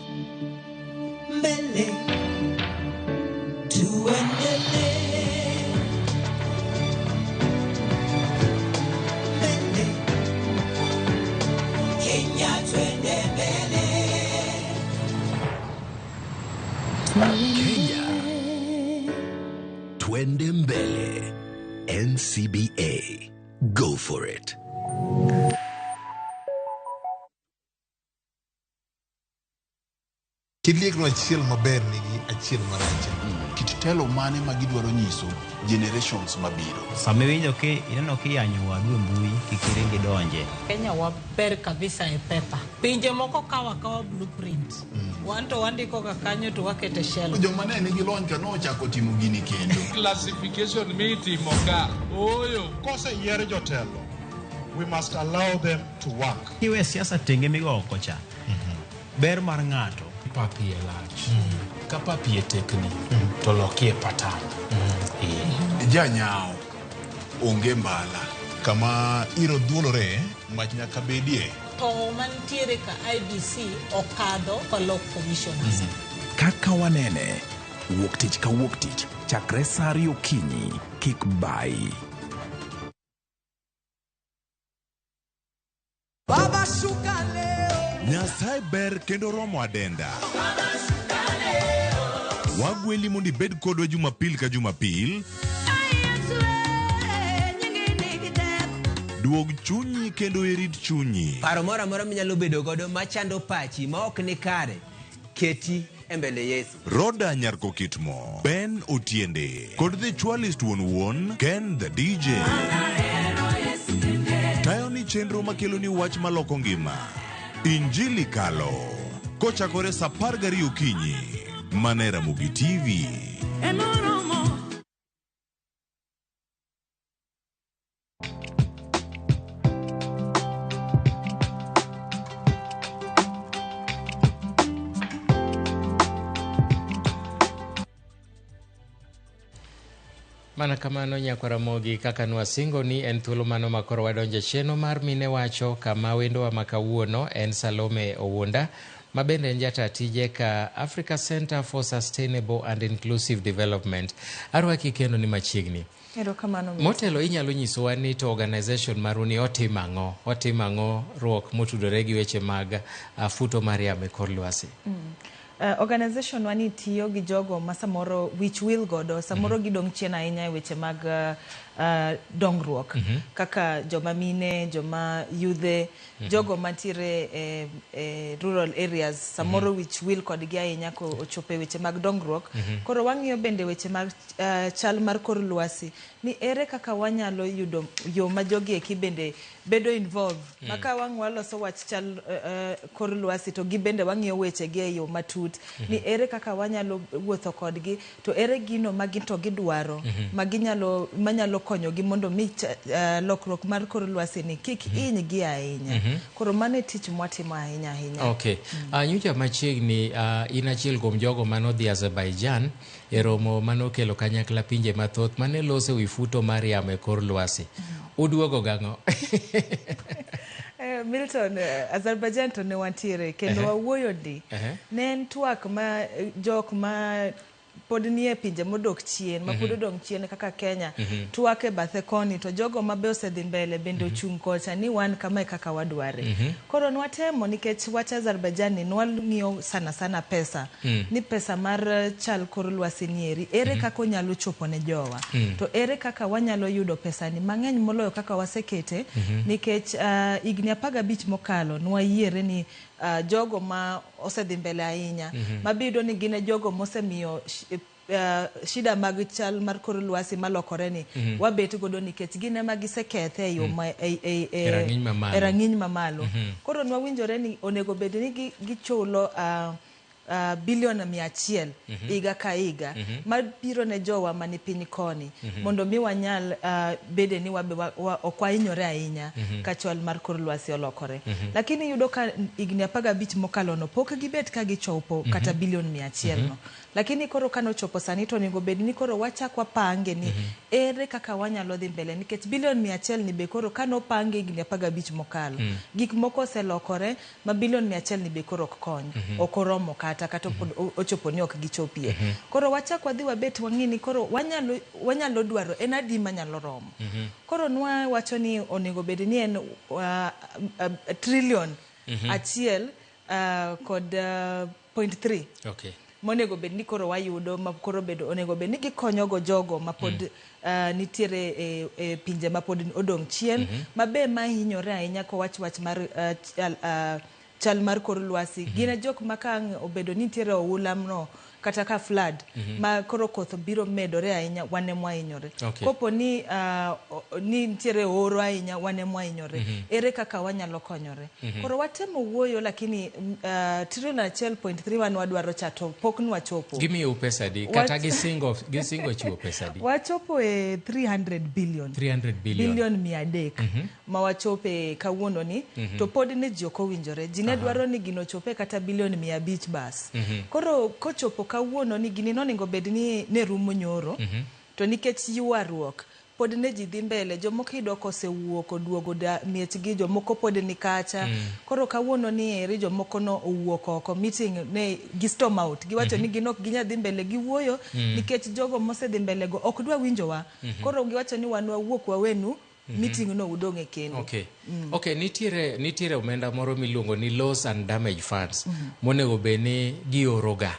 mbele tuendelee, mbele Kenya twende mbele, Kenya twende mbele. NCBA, go for it. Kidliek no achiel maber nigi achiel marach. Kit telo mane magidwaro nyiso generations mabiro. Samiwinjo ki ineno kiyanyo wadu e mbui kikiringi donje. Kenya waber kabisa e pepa. Pinje moko kawa blueprint. Wanto wandiko kakanyo to wakete shell. Joma ne nigi lony ka nochako timo gini kendo. Classification mitimo ka. Oyo. Kose yier jotelo. We must allow them to work. Kiwe siasa tenge migo kocha. Ber mar ng'ato. Papi e lach. Ka papi e tekni. To loki e patan. Janyao. Onge mbala. Kama iro dhuolore, mach nyaka bedie. To mantiere ka IBC okadho kolok commissioners. Kaka wanene, wuok tich ka wuok tich, chakre saa 2 okinyi, kik bai. Baba shuka leo. Nyasaye ber kendo romo adenda. Wagweli mondi bed kodwa Jumapil ka Jumapil. Duog chunyi kendo irit chunyi. Paro moro amora minyalo bedo godo machando pachi ma ok ni kare, keti e mbele Yesu. Roda Nyarko Kitmo, Ben Otiende, kod the Chwalist Won, Ken the DJ. Tayo ni chenro makelo ni wach maloko ngima. Injili kalo, kochakore saa 12 okinyi, Manera Mugi TV. Mana kamano Nyakwaramogi, kaka nwasingo ni en thuolo mano makoro wadonje cheno mar mine wacho, kama wendowa makawuono en Salome Owunda, mabende en jata tije ka Africa Center for Sustainable and Inclusive Development. Arwaki kendo ni machiegni. Motelo inyalo nyisowa ni to organization maruni otimang'o ruok motudore gi weche mag futo mar yamo e kor lwasi. Organization wani tiyo gi jogo masamoro which will godo samoro gidong chien ahinya e weche mag dongruok kaka joma mine, joma yudhe, jogo matire rural areas samoro which will kodgi ahinya ko ochope weche mag dongruok. Koro wang'iyo bende weche mag chal mar kor lwasi ni ere kaka wanyalo yudo yo ma jogi eki bende bedo involved maka waloso wach chal kor lwasi to gi bende wang'iyo weche gi e yo matut ni ere kaka wanyalo wuotho kodgi to ere gino magi to gidwaro manyalo konyo gi mondo mi lokruok mar kor lwasi ni kik hiny gi ahinya. Koro mane tich mwatimo ahinya. Okay. Nyocha machiegni in achiel kuom jogo manodhi Azerbaijan e romo manokelo kanyakla pinje mathoth mane lose wi futo mar yamo e kor lwasi. Uduogo gang'o? Milton, Azerbaijan to ne wantiere kendo wawuoyo di. Ne en twak ma jok ma pod nie pinje modok chien ma pod odong chien kaka Kenya twak e bathe koni to jogo mabe osedhi mbele bende ochung' kocha ni wan kama kaka wadware. Koro nwatemo nikech wach Azerbaijan ni nwang'iyo sana pesa ni pesa mar chal kor lwasi nieri ere kaka onyalo chopo ne jowa to ere kaka wanyalo yudo pesa ni mang'eny moloyo kaka wasekete nikech igni 15 mokalo nwayiere ni jogo ma osedhi mbele ahinya mabido ni gine jogo mosemiyo shida mag chal mar kor lwasi malokore ni wabet godo nikech gin ema gisekethe e yo rang'iny mamalo. Koro nwawinjore ni onego bed ni gichulo bilion 100 higa ka higa mabiro ne jowa mani piny koni mondo mi wanyal bede ni ok wahinyore ahinya ka chal mar kor lwasi olokore. Lakini yudo ka higni 15 mokalo no pok gibet ka gichopo kata bilion 100 no. Lakini koro kano chopo sani to onego bed ni koro wachak wapange ni ere kaka wanyalo dhi mbele nikech bilion 100 ni be koro kano pange higni 15 mokalo gik moko oselokore ma bilion 100 ni be koro ok kony ok oromo kata ochopo ni ok gichopie. Koro wachak wadhi wabet wang'ini koro wanyalo dwaro en adi manyalo romo. Koro nwa wacho ni onego bed ni en trillion achiel kod 0.3 monego bed ni koro wayudo ma koro bedo onego bed ni gikonyogo jogo ma pod nitiere e pinje ma pod odong' chien mabe mahinyore ahinya ko wach mar chal mar kor lwasi gine jok makang obedo nitiere oulamno kata ka flood ma koro koth biro medore ahinya wane mwahinyore. Kopo ni nitiere oro ahinya wane mwahinyore. Ere kaka wanyalo konyore. Koro watemo wuoyo lakini trillion 1.3 wadwaro chato pok nwachopo. Gimiyo pesa di kata gisingo chiwo pesa di. Wachopo e 300 billion. Billion 300 ma wachope kawuono ni to pod ne joko winjore. Jine dwaro ni gino chope kata bilion 500 bas. Koro kochopo kawuono ni gini nonego bed ni ne rumo nyoro to nikech yuaruok pod ne ji dhi mbele jomoko idoko osewuok oduogo miechgi jomoko pod ni kacha koro kawuono ni eri jomoko no owuok oko meeting ne gi storm out giwacho ni ginok ginya dhi mbele gi wuoyo nikech jogo mosedhi mbele go ok dwa winjowa koro giwacho ni wan wawuok wawenu meeting no udong' e kendo. Okay, nitiere omenda moro miluongo ni loss and damage funds monego be ni gioroga.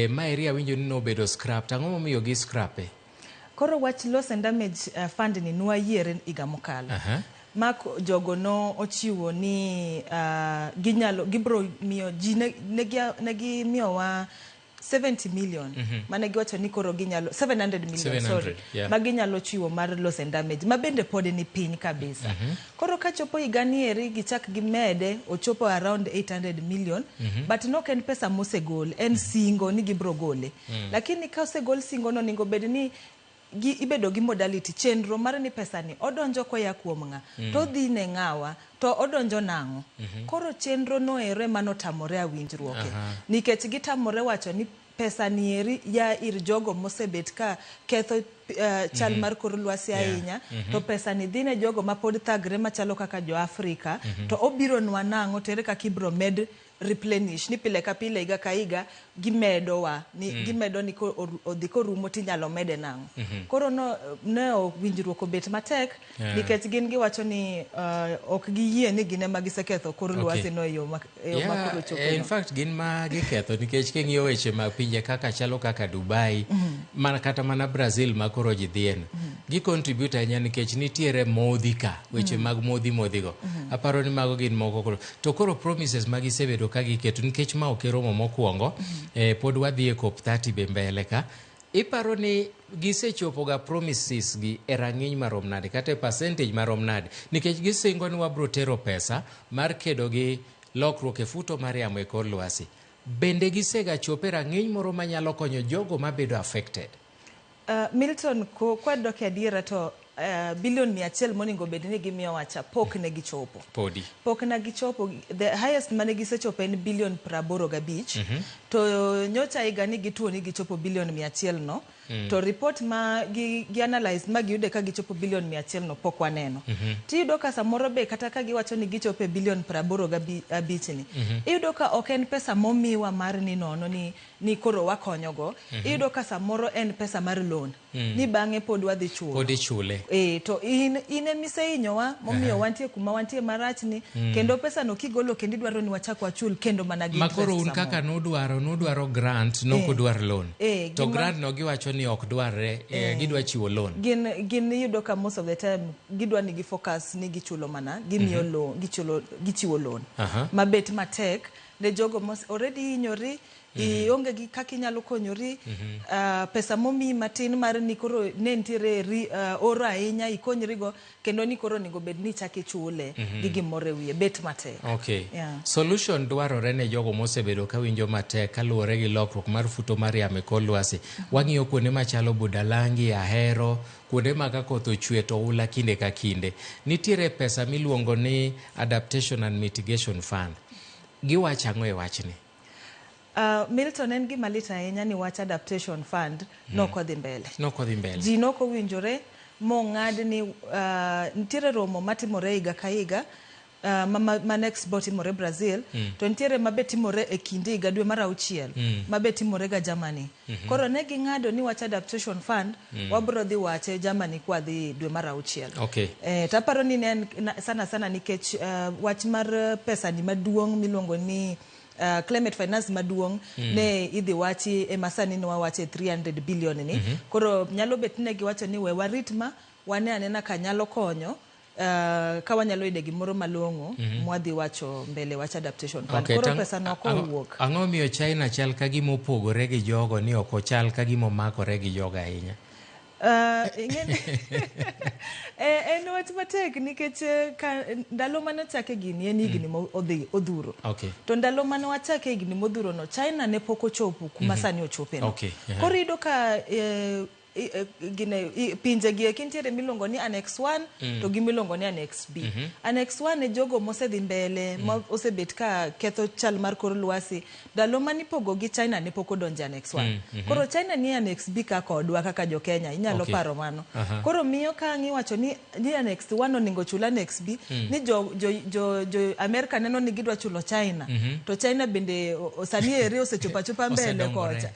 Ma area winjo ni nobedo scrap. Ang'o momiyo gi scrape? Koro wach loss and damage fund ni nwa yiere higa mokalo. Mak jogo no ochiwo ni gibro miyo ji negi miyowa 70 million mane giwacho ni koro ginyalo 700 million ma ginyalo chiwo mar loss and damage ma bende pod ni piny kabisa. Koro kachopo higani eri gichak gimede ochopo around 800 million but no ken pesa mosegol en singo ni gibro gole lakini ka osegol singo no ningo bed ni ibedo gi modality chenro mar ni pesa ni odonjo koya kuom ng'a to dhi ne ng'awa to odonjo nang'o. Koro chenro no ere manotamore awinjruoke nikech gitamore wacho ni pesa ni eri ya ir jogo mosebet ka ketho chal mar kor lwasi ahinya to pesa ni dhine jogo ma pod thagre machalo kaka jo Afrika to obiro nwa nang'o tere kaka ibro med replenish ni pile ka pile higa ka higa gimedo wa ni gimedo ni ko odhi korumo tinyalo mede nang'o. Koro ne winjruok obet matek nikech gin giwacho ni ok giyie ni gine ma giseketho kor lwasi no yo makoro chopo. In fact gin ma giketho nikech king'iyo weche ma pinje kaka chalo kaka Dubai mana kata mana Brazil ma koro ji dhien gi contribute ahinya nikech nitiere modhika weche mag modhigo aparo ni mago gin moko koro to koro promises ma gisebedo ka giketo nikech ma okeromo mokwongo pod wadhi e COP 30 be mbele ka iparo ni gisechopo ga promises gi e rang'iny marom nade kata e percentage marom nade nikech gisingo ni wabro tero pesa mar kedo gi lokruok e futo mar yamo e kor lwasi bende gisega chope rang'iny moro manyalo konyo jogo mabedo affected. Milton kwadok e adiera to bilion 100 monego bed ni gimiyo wacha pok ne gichopo. Pok na gichopo the highest mane gisechopo en bilion 85 to nyocha higa ni gituo ni gichopo bilion 100 no to report ma gi analyze ma giyude ka gichopo bilion 100 no pok waneno. Tiyudo ka samoro be kata ka giwacho ni gichopo bilion 85 ni iyudo ka ok en pesa momiwa mar ni nono ni koro wakonyogo iyudo ka samoro en pesa mar loan ni bang'e pod wadhi chule. To in emiseinyowa momiyo wantie kuma wantie marach ni kendo pesa no kigolo kendo idwaro ni wachak wachul kendo mana gi interest. Makoro un kaka nodwaro grant nokudwar loan to grant no giwacho ni ok dwarre gidwa chiwo loan. Gin yudo ka most of the time gidwa ni gifocus ni gichulo mana gimiyo loan gichiwo loan mabet matek ne jogo mos already hinyori ionge gi kaka inyalo konyori pesa momi matin mar ni koro ne nitiere oro ahinya ikonyrigo kendo ni koro onego bed ni chaki chule gi gimoro wiye bet matek. Solution dwarore ne jogo mosebedo ka winjo matek kaluwore gi lokruok mar futo mar yamo e kor lwasi. Wang'iyo kuonde machalo Budalangi, Ahero, kuonde ma ka koth ochwe to ula kinde ka kinde. Nitiere pesa miluongo ni Adaptation and Mitigation Fund. Giwacho ang'o e wachni? Milton, en gima lit ahinya ni wach adaptation fund nokodhi mbele. Nokodhi mbele. Ji nokowinjore mong'ad ni nitiere romo matimore higa ka higa ma next bo timore Brazil to nitiere mabe timore e kinde higa dwe mar 6 mabe timore ga Germany. Koro ne ging'ado ni wach adaptation fund wabro dhi wache Germany kwa dhi dwe mar 6. Taparo ni ne sana nikech wach mar pesa ni maduong' miluongo ni climate finance maduong ne idhi wachi e masani no wache 300 billion ni koro nyalo bet ne giwacho ni we warit ma wane anena ka nyalo konyo ka wanyalo ide gimoro malong'o mwadhi wacho mbele wacha adaptation fund koro pesa no ko wuok. Ang'o miyo China chal ka gimo opogore gi jogo ni ok ochal ka gimo makore gi jogo ahinya? En wach matek nikech ndalo mane chake gini en higni odhuro. To ndalo mane wachake higni modhuro no China ne pok ochopo kuma sani ochope no. Koro iyudo ka pinje gi kintiere milongo ni Annex 1 to gi milongo ni Annex B. Annex 1 e jogo mosedhi mbele osebet ka ketho chal mar kor lwasi. Ndalo mani pogo gi China ne pok odonje Annex 1. Koro China ni Annex B ka kodwa kaka jo Kenya inyalo paro mano. Koro miyo ka ngiwacho ni Annex 1 oningo chula Annex B ni jo America neno ni gidwa chulo China. To China bende osani ere osechopa mbele kocha.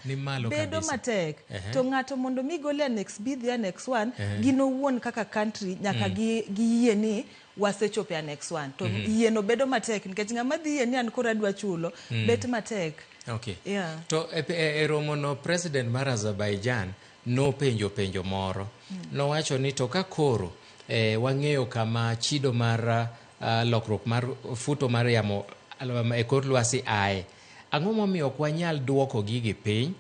Bedo matek. To ng'ato mondo mi gole Annex B the Annex 1 gino wuon kaka country nyaka gi yie ni wasechope Annex 1 to yie no bedo matek nikech ng'ama dhi yie ni an kora dwa chulo bet matek. To e romo no president mar Azerbaijan no penjo moro nowacho ni to ka koro wang'eyo kama chido mar lokruok mar futo mar yamo e kor lwasi ae, ang'o momiyo ok wanyal duoko gigi piny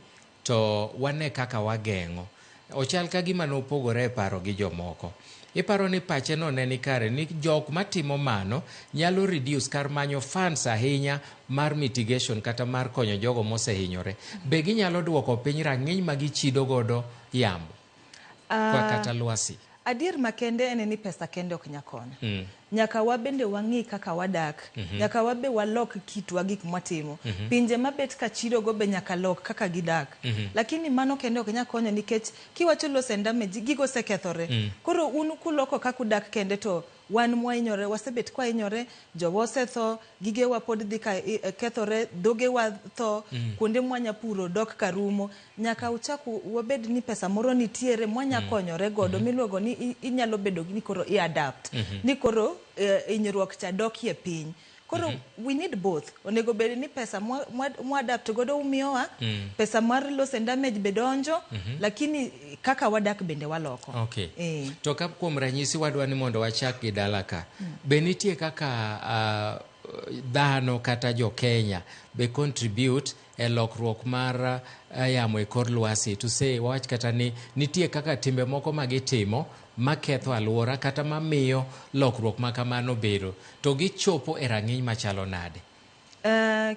to wane kaka wageng'o? Ochal ka gima nopogore e paro gi jomoko. Iparo ni pache no ne ni kare ni jok matimo mano nyalo reduce kar manyo funds ahinya mar mitigation kata mar konyo jogo mosehinyore. Be ginyalo duoko piny rang'iny ma gichido godo yamo kwa kata lwasi? Adier makende en ni pesa kende ok nyakonyo. Nyaka wabende wang'i kaka wadak. Nyaka wabe walok kitwa gik mwatimo. Pinje mabet ka chido go be nyaka lok kaka gidak. Lakini mano kende ok nyakonyo nikech kiwacho loss and damage gigo sekethore. Koro unu kuloko kaka udak kende to wan mwahinyore wasebet kwa hinyore jowo osetho gige wa pod dhi ka kethore dhoge wa tho kuonde mwanya puro dok karumo nyaka uchaku wabed ni pesa moro nitiere mwanya konyore godo miluongo ni inyalo bedo ni koro adapt ni koro inyruok cha dok ye piny. Koro we need both. Onego bed ni pesa adapt godo umiyowa pesa mar loss and damage bedonjo lakini kaka wadak bende waloko. To ka kuom ranyisi wadwa ni mondo wachak gi dala ka be nitie kaka dhano kata jo Kenya be contribute e lokruok mar yamo e kor lwasi to say wach kata ni nitie kaka timbe moko magitimo maketho alwora kata mamiyo lokruok makamano bedo to gichopo e rang'iny machalo nade?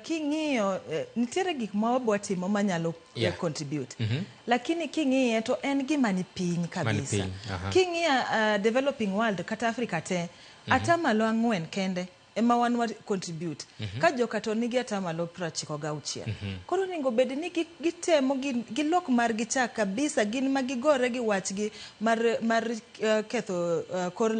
King'iyo nitiere gik ma wabwa timo manyalo contribute lakini king'iye to en gima ni piny kabisa. King'iya developing world kata Africa te atamalo 4 kende ema wan wa contribute ka joka to nigi atamalo 96. Koro ningo bed ni gitemo gilok mar gichak kabisa gin magigore gi wachgi mar ketho kor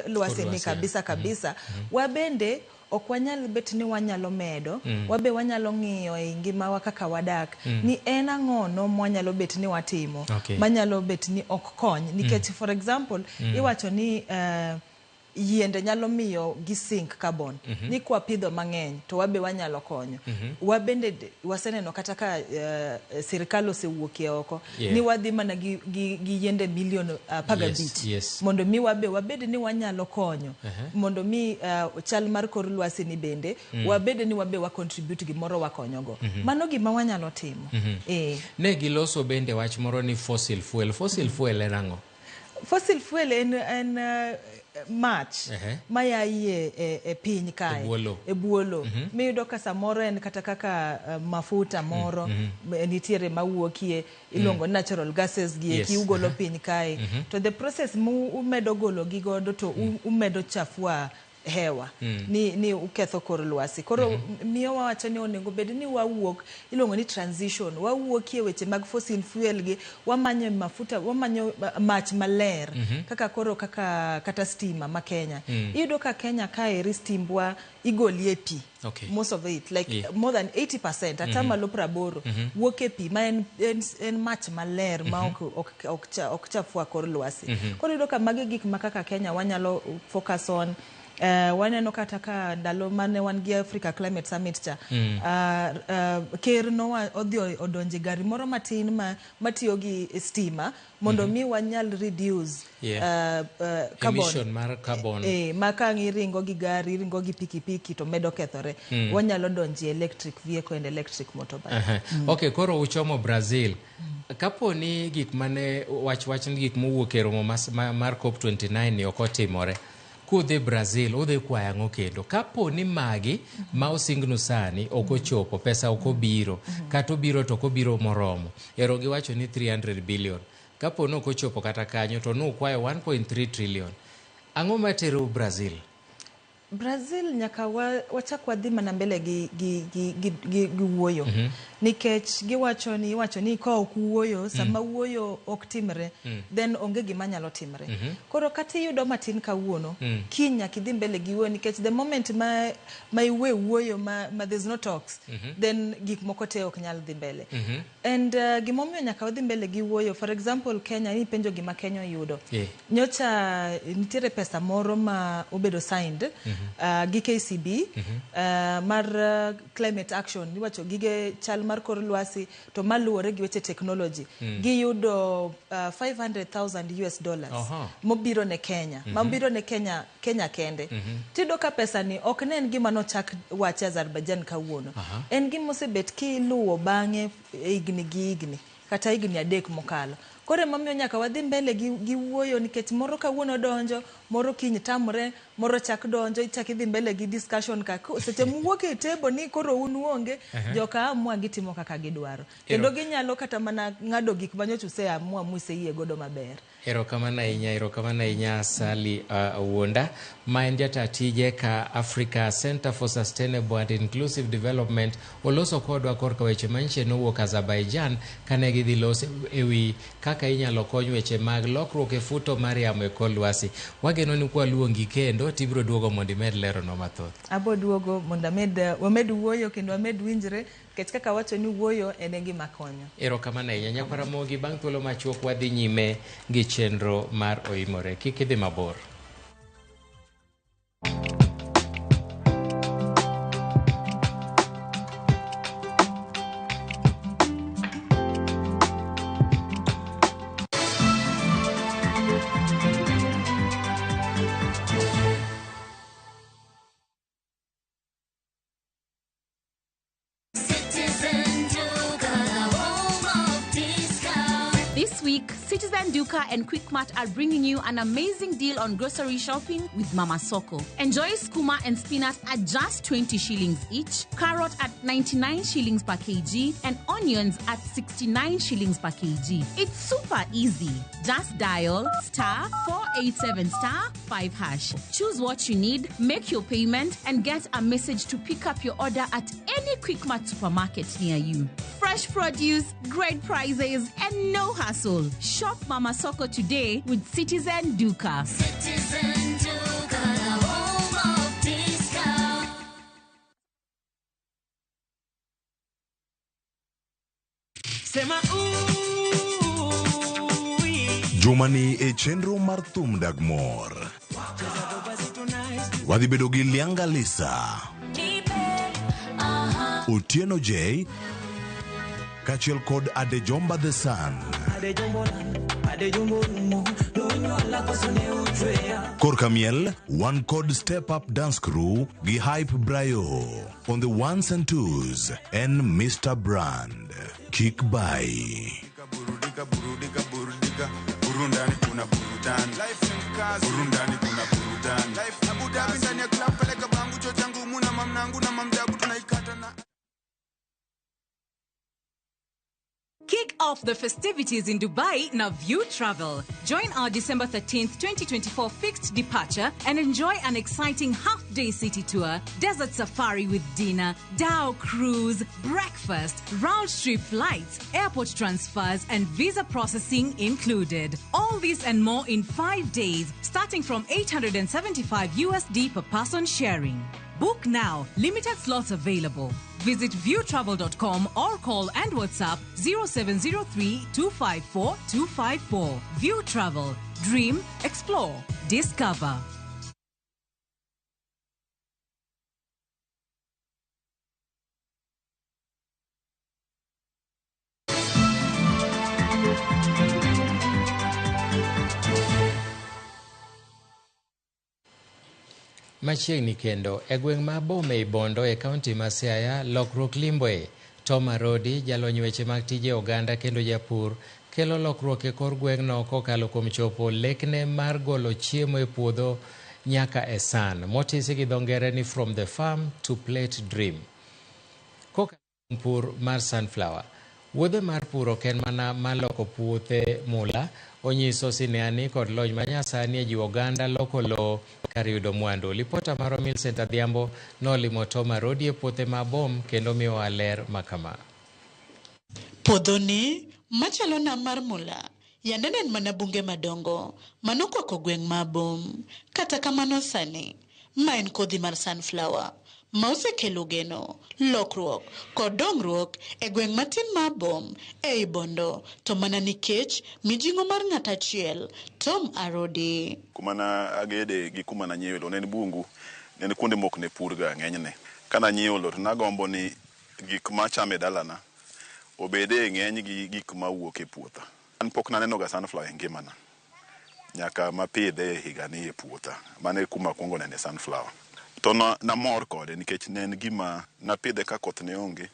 lwasi ni kabisa wabende ok wanyal bet ni wanyalo medo wabe wanyalo ng'iyo e ngima kaka wadak ni en ang'ono mwanyalo bet ni watimo manyalo bet ni ok kony nikech for example iwacho ni yiende nyalo miyo gi sink carbon. Ni kwa pidho mang'eny to wabe wanyalo konyo. Wabende waseneno kata ka sirikal osewuokie oko ni wadhi mana gi yiende milion pagabit. Mondo mi wabede ni wanyalo konyo. Mondo mi chal mar kor lwasi ni bende wabede ni wabe wa contribute gimoro wakonyogo. Mano gima wanyalo timo. Ne giloso bende wach moro ni fossil fuel. Fossil fuel en ang'o? Fossil fuel en mach maya e piny kae e buolo miyudo ka samoro en kata kaka mafuta moro nitiere mawuokie iluongo natural gases gi ugolo piny kae to the process umedo golo gigodo to umedo chafua hewa ni uketho kor lwasi. Koro miyo wawacho ni onego bed ni wawuok iluongo ni transition, wawuokie weche mag fossil fuel gi, wamanyo mafuta, wamanyo mach maler kaka koro kata stima ma Kenya. Iyudo ka Kenya kae stimbwa igolie pi. Most of it, like more than 80%, atamalo 80 wuok e pi ma en mach maler ma ok chafua kor lwasi. Koro iyudo ka magi gik ma kaka Kenya wanyalo focus on. Waneno kata ka ndalo mane wan gi Africa Climate Summit cha ker no odhi odonje gari moro matin matiyo gi stima mondo mi wanyal reduce carbon emission mar carbon maka ringo gi gari ringo gi pikipiki to medo kethore wanyalo donje electric vehicle and electric motorbike. Okay, koro uchomo Brazil. Kapo ni gik mane wach ni gik mowuok e romo mar COP29 ni okotimore, kudhi Brazil udhi kwayango kendo kapo ni magi ma osingnu sani okochopo, pesa okobiro kata obiro to kobiro moromo, ero giwacho ni 300 billion, kapo no okochopo kata kanyo to no kwayo 1.3 trillion. Ang'o matero Brazil nyaka wachak wadhi mana mbele gi wuoyo nikech giwacho ni ka ok wuoyo sama wuoyo ok timre then onge gima nyalo timre. Koro kata iyudo matin kawuono kinya kidhi mbele gi wuoyo nikech the moment ma iwe wuoyo ma there's no talks then gik moko te ok nyal dhi mbele. And gimomiyo nyaka wadhi mbele gi wuoyo, for example Kenya ni penjo gima Kenya yudo nyocha nitiere pesa moro ma obedo signed gi KCB mar climate action niwacho gige chal mar kor lwasi to maluore gi weche technology gi yudo $500,000 mobiro ne Kenya mobiro ne Kenya kende. Tido ka pesa ni ok nen gima no chak wache Azerbaijan kawuono, en gima osebet kiluwo bang'e igni kata igni 3 mokalo. Kore mamiyo nyaka wadhi mbele gi wuoyo nikech moro kawuono donjo, moro kiny tamre, moro chak donjo, ichaki dhi mbele gi discussion ka seche muwuok e table ni koro unuonge joka amua gitimo kaka gidwaro. Kendo ginyalo kata mana ng'ado gik manyocha useamua museyie godo maber. Erokamano ahinya Sally Wuonda ma en jatije ka Africa Center for Sustainable and Inclusive Development oloso kodwa korka weche manche nowuok Azerbaijan kane gidhi loso ewi kaka inyalo kony weche mag lokruok e futo mar yamo e kor lwasi. Wageno ni kwa luongi kendo tibiro duogo mondo imed lero no mathoth. Abo duogo mondo wamed wuoyo kendo wamed winjre kech kaka wacho ni wuoyo en gima konyo. Erokamano ahinya Nyaparamogi, bang' thuolo machuok wadhi nyime gi chenro mar Oimore. Kik idhi mabor. Citizen Duka and Quickmart are bringing you an amazing deal on grocery shopping with Mama Soko. Enjoy skuma and spinach at just 20 shillings each, carrot at 99 shillings per kg, and onions at 69 shillings per kg. It's super easy. Just dial *487*5#. Choose what you need, make your payment, and get a message to pick up your order at any Quickmart supermarket near you. Fresh produce, great prices, and no hassle. Shop Mama Soko today with Citizen Duka. Citizen Duka, home of discount. Jumani e chenro mar thum dag mor. wadhi bedo gi Lianga Lisa, Otieno J, kachiel kod Adejomba the Sun. Korka miel, one code Step Up Dance Crew gi Hype Brayo. On the ones and twos, and Mr. Brand. Kick by. Burundani kuna burudani, life ni kazi. Burundani kuna burudani, life Abu Dhabi ndani ya club, peleka bangu chocha ngumu na mamnangu na mamdagu tunaikata na. Kick off the festivities in Dubai now View Travel. Join our December 13th, 2024 fixed departure and enjoy an exciting half-day city tour, desert safari with dinner, Dow cruise, breakfast, round-trip flights, airport transfers and visa processing included. All this and more in 5 days, starting from $875 USD per person sharing. Book now. Limited slots available. Visit viewtravel.com or call and WhatsApp 0703 254 254. View Travel. Dream, explore, discover. Machiegni kendo e gweng' ma Bomei Bondo e kaunti ma Siaya, lokruok limboe. Tom Arodi, jalony weche mag tije oganda kendo japur, kelo lokruok e kor gweng'no kokalo kuom chopo lekne mar golo chiemo e puodho nyaka e san, motisi gi dho ngere ni from the farm to plate dream. Kokalo kuom pur mar sunflower, wuodhe mar pur ok en mana mar loko puothe mula, onyiso sineani kod lony manyasani e jiwo oganda loko lowo kar yudo mwandu. Lipota mar Millicent Adhiambo nolimo Tom Arodi e puothe ma Bom kendo miyowa ler makama. Puodhoni machalo nam mar mula yande nen mana bunge madongo manokwako gweng' ma Bom. Kata kamano sani ma en kodhi mar sunflower ma osekelo geno, lokruok kod dongruok e gweng' matin ma Bom ei Bondo, to mana nikech mijing'o mar ng'at achiel, Tom Arodi. Kuma na agede gi kuma na nyiewo ne bungu ne kuonde mok ne pur ga ng'enyne. Kana nyiewo lo to nagombo ni gik ma chame dalana obede ng'eny gi gik ma wuok e puotha. An pok naneno ga sunflower e ngimana nyaka mapidhe higa ni e puotha. Mane kuma kuongo nene sunflower. To na mor kode nikech ne en gima napidhe ka koth ne onge,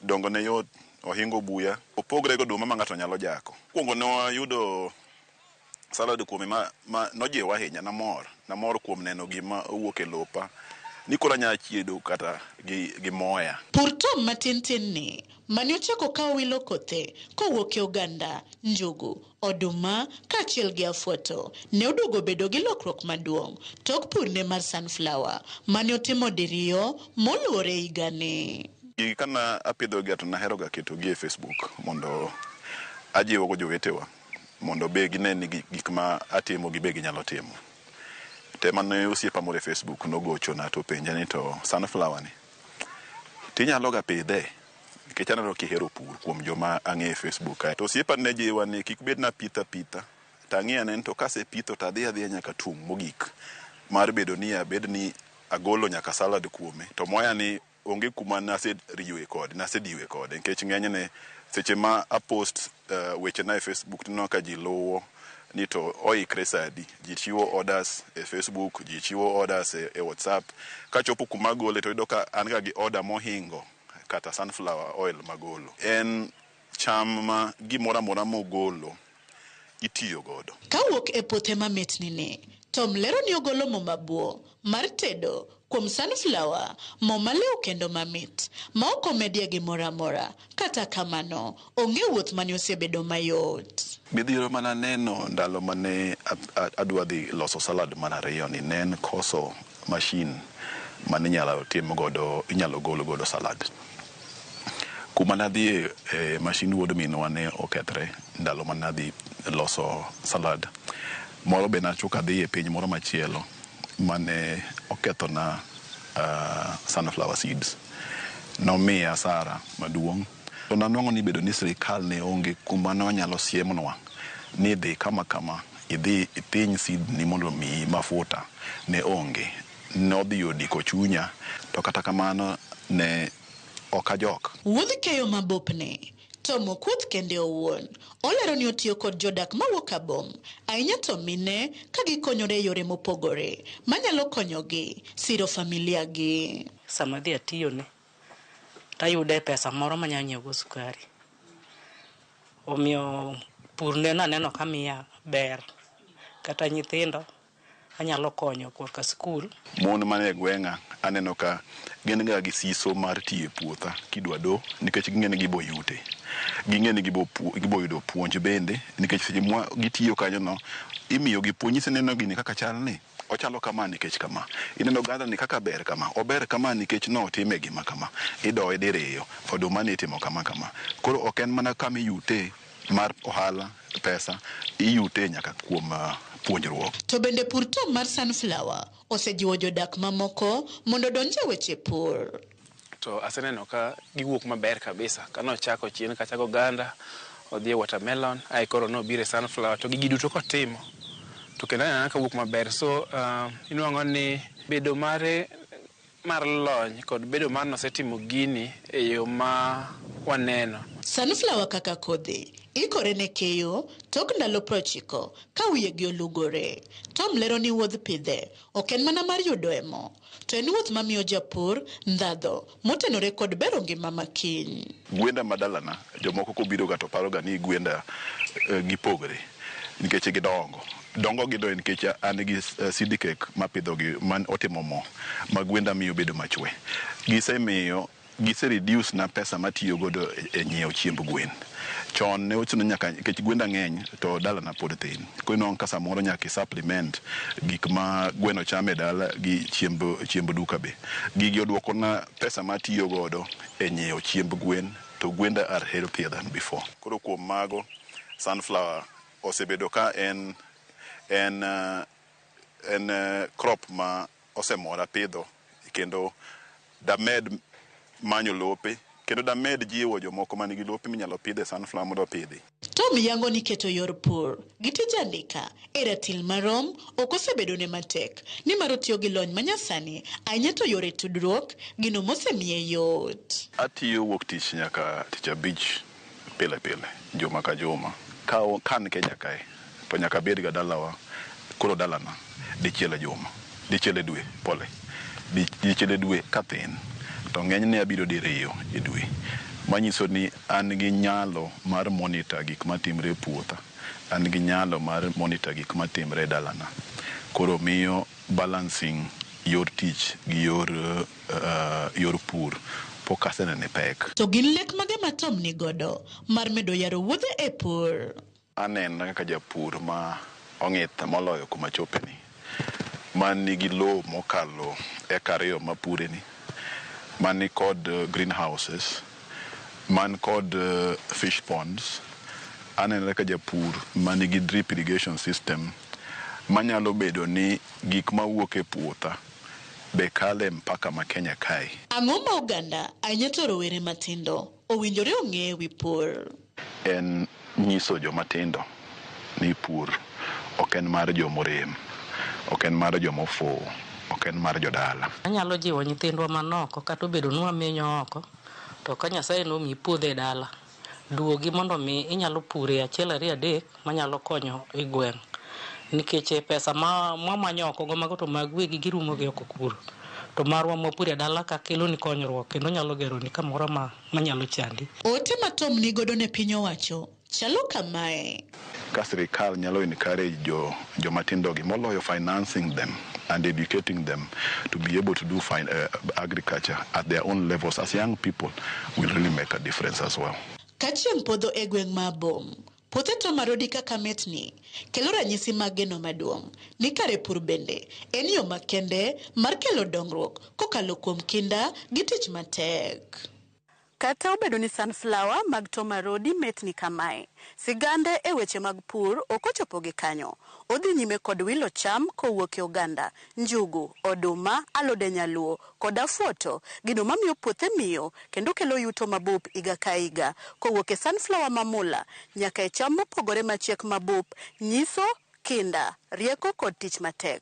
dongo ne yot, ohingo buya, opogre go oduma ma ng'ato nyalo jako. Kuongo ne wayudo salad kuome ma nojiwa ahinya, namor kuom neno gima owuok e lopa ni koro nya chiedo kata gi moya. Pur Tom matin ni mane ochako ka wilo kothe kowuok e oganda, njugu, oduma kaachiel gi afuoto, ne oduogo bedo gi lokruok maduong' tok pur ne mar sunflower mane otimo diriyo moluore higani. Kana apidho gi to nahero ga keto gi e Facebook mondo ajiwo go jowetewa mondo be gine ni gik ma atimo gi be ginyalo timo. Tema ne osiepa moro e Facebook nogocho na to penja ni to sunflower ni tinyalo ga pidhe nikech aneno kihero pur kuom joma ang'e e Facebook. To osiepa ne jiwa ni kik bed na pitha tang'ia ne to kase pitho ta adhiya nyaka tung' mogik mar bedo ni abed ni agolo nyaka salad kuome, to moya ni onge kuma nasediwe kode nikech ng'enyne seche ma apost weche na e Facebook tino ka ji luwo ni to oikre sadi, ji chiwo orders e Facebook, ji chiwo orders e WhatsApp. Ka chopo kuma gole to yudo ka an ga gi order mohingo kata sunflower oil magolo. En cham ma gimora mora mogolo itiyo godo. Kawuok e puothe mamit nini, Tom lero ni ogolo mo mabuo mar tedo kuom sunflower, mo maliw kendo mamit ma ok omedie gimora mora. Kata kamano onge wuoth mane osebedo mayot. Midhiero mana neno ndalo mane adwa dhi loso salad mana riyo ni nen koso machine mane inyalo golo godo salad. Kuma nadhi machine wuod minwa ne okethre ndalo mane nadhi loso salad. Moro be nachuka dhi e piny moro machielo mane oketho na sunflower seeds. Nomiya hasara maduong'. To nanwang'o ni bedo ni sirikal ne onge kuma nonyalo siemnwa ni dhi kama idhi ipiny seed ni mondo mi mafuta ne onge. nodhi odiko chunya, to kata kamano ne ok ajok. Wuodh keyo mabopni Tom Okuoth kende owuon olero ni otiyo kod jodak mawuok Abom ahinya to mine ka gikonyore yore mopogore manyalo konyogi siro familia gi. Sama dhi atiyo ne tayude pesa moro manyalo nyiewo sukari. Omiyo pur ne naneno kamiya ber kata nyithindo anyalo konyo korka skul. Mon mane gweng'a aneno ka gin ga gi siso mar tiyo puotha kidwa do nikech ging'eni gibo yute. Ging'eni gibo yudo puonj bende nikech seche ma gitiyo kanyo no imiyo gi puonj seneno gini kaka chal ni ochalo kama nikech kama ineno gada ni kaka ber kama ober kama nikech no time gima kama idoye diriyo oduma ne timo kama koro ok en mana kama yute mar ohala pesa iyute nyaka kuom puonjruok. To bende pur Tom mar sunflower osejiwo jodak mamoko mondo donje weche pur. To aseneno ka giwuok maber kabisa kano chako chien kachako ganda odhi watermelon ai koro no bire sunflower to gigi duto kotimo to kendo anena ka wuok maber so inuango ni bedo mar lony kod bedo mar nosetimo gini e yo ma waneno. Sunflower kaka kodhi ikore ne keyo tok ndalo 90 ka wiye gi olugore. Tom lero ni wuodh pidhe ok en mana mar yudo emo to en wuoth mamiyo japur ndhadho motenore kod bero ngima makiny. Gwenda madalana jomoko kobiro ga to paro ga ni gwenda gipogre nikech dongo gido nikech an gi CD cake mapidho gi man otimo mo ma gwenda miyo bedo machwe. Gise reduce na pesa matiyo godo e nyiewo chiemb gwen. Chon ne ochuno nyaka nikech gwenda ng'eny to dala na pod thin. Kono ka samoro nyaka supplement gik ma gweno chame dala gi chiemb duka be. Gigi oduoko na pesa matiyo godo e nyiewo chiemb gwen to gwenda are healthier than before. Koro kuom mago sunflower osebedo ka en crop ma osemora pidho kendo damed manyo lope kendo damed jiwo jomoko manigi lope minyalo pidhe sunflower mondo pidhi. Tom yango ni keto yor pur gitija ndika e ratil marom ok osebedo ne matek ni maro tiyo gi lony manyasani ahinya to yore tudruok gino mosemiye yot. Atiyo wuok tich nyaka tich abich pile juma ka juma kan Kenya kae to nyaka bed ga dalawa koro dalana dichiel juma dichiel dwe dichiel dwe kathin to ng'enyne abiro diriyo e dwe manyiso ni an gi nyalo mar monitor gik matimre e puotha an gi nyalo mar monitor gik matimre e dalana koro miyo balancing yor tich gi yor pur pokasene ne pek. To gin lek mage ma Tom ni godo mar medo yaro wuodhe e pur. Aneno kaka japur ma ong'ith moloyo kuma chopeni man nigi lowo mokalo eka 2 mapure ni man kod greenhouses man kod fish ponds. Aneno kaka japur man nigi drip irrigation system manyalo bedo ni gik mawuok e puotha be kale mpaka ma Kenya kae. Ang'o ma oganda ahinya to rowere matindo owinjore ong'e wi pur? En nyiso jomatindo ni pur ok en mar jomorem, ok en mar jomofuwo, ok en mar jodala. Anyalo jiwo nyithindwa manoko kata obedo ni wamenyo oko to ka Nyasaye nomiyi puodho e dala duogi mondo mi inyalo pure achiel 2 3 manyalo konyo e gweng' nikech pesa ma manyo oko go mago to mag wegi girumo gi oko kuro to marwa mopure dala ka kelo ni konyruok kendo nyalo gero ni kamoro manyalo chandi. Ote ma Tom ni godo ne piny owacho chalo kamae. Ka sirikal nyalo encourage jomatindo gi moloyo financing them and educating them to be able to do agriculture at their own levels as young people will really make a difference as well. Kachieng' podho e gweng' ma Bom puothe to marodi kaka metni kelo ranyisi mag geno maduong' ni kare pur bende en yo makende mar kelo dongruok kokalo kuom kinda gi tich matek. Kata obedo ni sunflower mag tomarodi metni kamae, sigande e weche mag pur okochopo gi kanyo. Odhi nyime kod wilo cham kowuok e oganda, njugu, oduma, alode nyaluo, kod afuoto, gino mamiyo puothe miyo kendo kelo yuto mabup iga ka iga. Kowuok e sunflower mamula, nyaka e cham mopogore machiek mabup, nyiso kinda, rieko kod tich matek.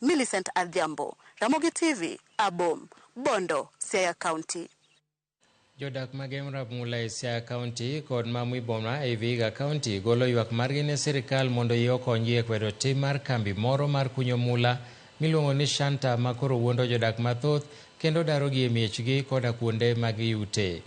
Millicent Adhiambo, Ramogi TV, Abom, Bondo, Siaya County. Jodak magemra mula e Siaya County kod mamui boma e Vihiga County golo ywak margi ne sirikal mondo okonygi e kwedo tim mar kambi moro mar kunyo mula miluongo ni Shanta makoro wuondo jodak mathoth kendo darogi e miechgi koda kuonde mag yute.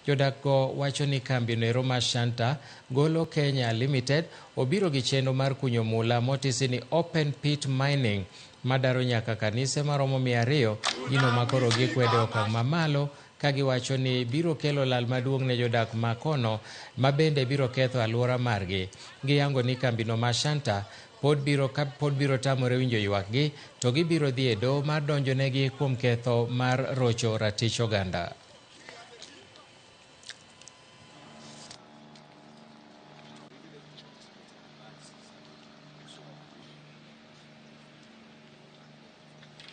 Jodak go wacho ni kambi no mar Shanta Golo Kenya Limited obiro gi chenro mar kunyo mula motisi ni open pit mining madaro nyaka kanise maromo 200 gino makoro gikwede okang' mamalo kagiwacho ni biro kelo lal maduong' ne jodak makono mabende biro ketho alwora margi. Giyango ni kambi no mar Shanta pod biro tamore winjo ywakgi to gibiro dhi e doho mar donjonegi kuom ketho mar rocho ratich oganda.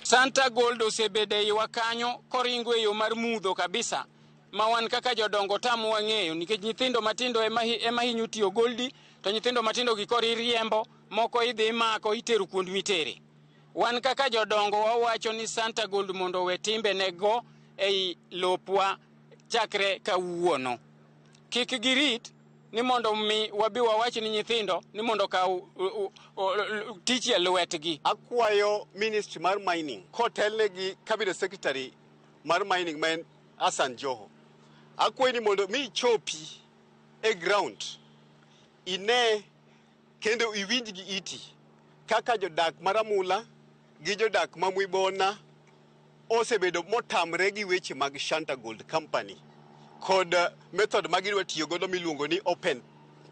Santa Gold osebede iwa kanyo koringo e yo mar mudho kabisa ma wan kaka jodongo tamu wang'eyo nikech nyithindo matindo ema hinyo tiyo goldi to nyithindo matindo gi kor iriembo moko idhi mako itero kuond mitere. Wan kaka jodongo wawacho ni Santa Gold mondo we timbe nego ei lopwa chakre kawuono. Kik girit ni mondo mi wabi wawachi ni nyithindo ni mondo ka tich e lwetgi. Akwayo Ministry mar Mining kotelne gi Cabinet Secretary mar Mining men Hassan Joho. Akwayo ni mondo mi chopi e ground ine kendo iwinj gi iti kaka jodak maramula gi jodak mamwibona osebedo motamre gi weche mag Shanta Gold Company kod method magidwa tiyo godo miluongo ni open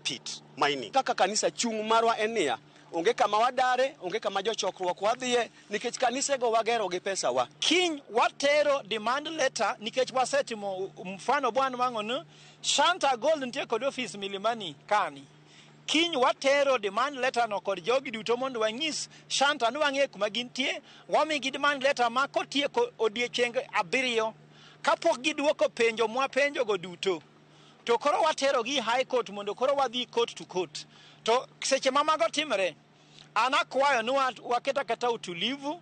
pit mining. Kaka kanisa chung marwa en niya, onge kama wadare, onge kama jochokruok wadhiye nikech kanisego wagero gi pesa wa. Kiny watero demand letter nikech wasetimo mfano bwana wangono Shanta Gold nitie kod office Milimani kani. Kiny watero demand letter no kod jogi duto mondo wanyis Shanta ni wang'e kuma gintie, wamigi demand letter ma kotieko odiechienge 7 kapok giduoko penjo mwapenjo go duto. To koro watero gi high court mondo koro wadhi court to court. To seche mamago timre, anakwayo ni waketa kata utulivu.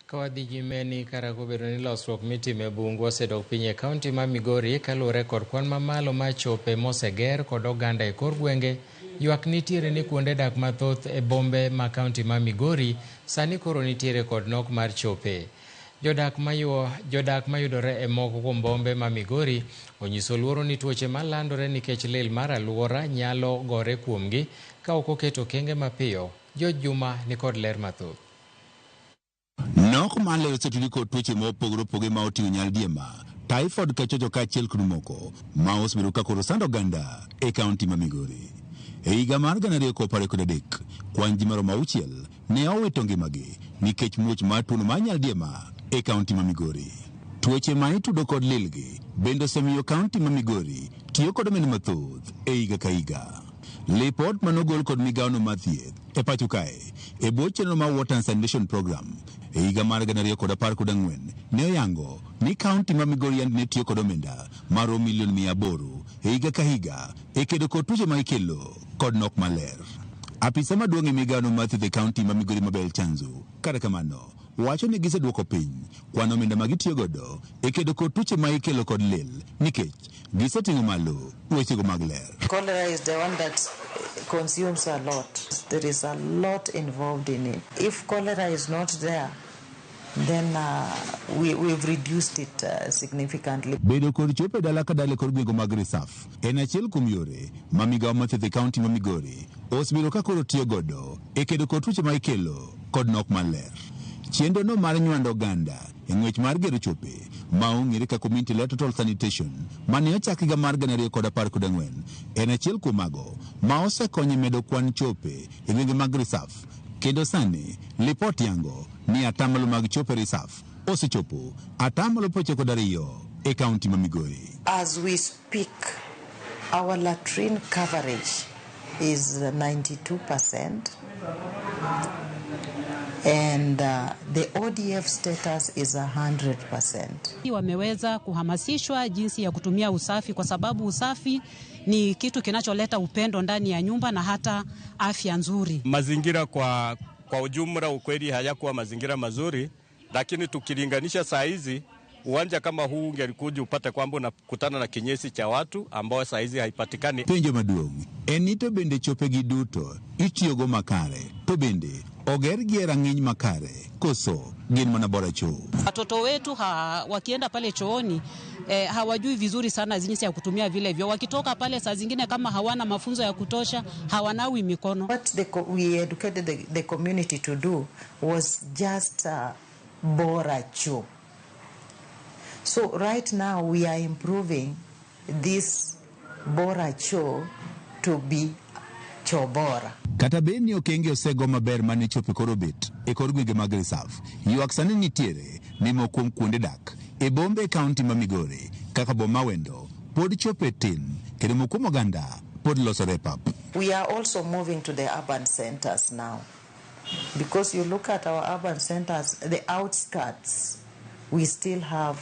Kawadhi nyime ni karago bedo ni losruok mitime bungu osedok piny e kaunti ma Migori kaluwore kod kwan mamalo ma chope moseger kod oganda e kor gwenge. Ywak nitiere ni kuonde dak mathoth e bombe ma kaunti ma Migori sani koro nitiere kod nok mar chope. Jodak mayudore e moko kuom bombe ma Migori onyiso luoro ni tuoche malandore nikech lil mar alwora nyalo gore kuomgi ka ok oketo kenge mapiyo. George Juma ni kod ler mathoth. Nok male osetudi kod tuoche mopogore opogore ma oting'o nyaldiema, typhoid kachocho kaachiel kod moko ma osebedo ka koro sando oganda e kaunti ma Migori. E higa mar 2023, kwan ji maromo 6 ne owito ngimagi nikech muoch mar tuono mar nyaldiema e kaunti ma Migori. Tuoche ma itudo kod lilgi bende osemiyo kaunti ma Migori tiyo kod omenda mathoth e higa ka higa. Lipot manogol kod migaono mar thieth e pacho kae e bwo chenro mar Water and Sanitation Program e higa mar 2014 ne oyango ni kaunti ma Migori ne tiyo kod omenda maro milion 800 e higa ka higa e kedo kod tuoche ma ikelo kod nok maler. Apisa maduong' e migaono mar thieth e kaunti ma Migori Mabel Chanzo kata kamano wacho ni giseduoko piny kwan omenda ma gitiyo godo e kedo kod tuoche ma ikelo kod lil nikech giseting'o malo wechego mag ler. Cholera is the one that consumes a lot. There is a lot involved in it. If cholera is not there, then we've reduced it significantly. Bedo kod chope dala ka dala kod gwego mag Reserve en achiel kuom yore ma migawo mathieth e kaunti ma Migori osebiro ka koro tiyo godo e kedo kod tuoche ma ikelo kod nok maler. Chenrono mar nywando oganda e ng'wech mar gero chope ma ong'ere ka Community Total Sanitation mane ochak higa mar 2014 en achiel kuom mago ma osekonyo medo kwan chope e gwenge mag Reserve. Kendo sani lipot yango ni atamalo mag chope Reserve osechopo atamalo 92 e kaunti ma Migori. As we speak, our latrine coverage is 92%. And the ODF status is 100%. Wameweza kuhamasishwa jinsi ya kutumia usafi kwa sababu usafi ni kitu kinacholeta upendo ndani ya nyumba na hata afya nzuri. Mazingira kwa kwa ujumla ukweli hayakuwa mazingira mazuri, lakini tukilinganisha saa hizi uwanja kama huu ungelikuja upate kwamba unakutana na kinyesi cha watu ambao saa hizi haipatikani. Penjo maduong' enito bende chopegi duto itiyogo makare, to bende ogergi rang'iny makare koso gin mana bora choo. Watoto wetu wakienda pale chooni hawajui vizuri sana jinsi ya kutumia vile vyo. Wakitoka pale saa zingine kama hawana mafunzo ya kutosha, hawanawi mikono. What we educated the community to do was just bora choo. So right now we are improving this bora choo to be chobora. Kata beni okenge osego maber mane chope korobet e kor gwenge mag reserve. Yuak sani nitiere ni mokuom kuonde dak e bombe kaunti ma Migori kaka Bomawendo pod chope tin kendo mokuom oganda pod loso repap. We are also moving to the urban centers now. Because you look at our urban centers, the outskirts, we still have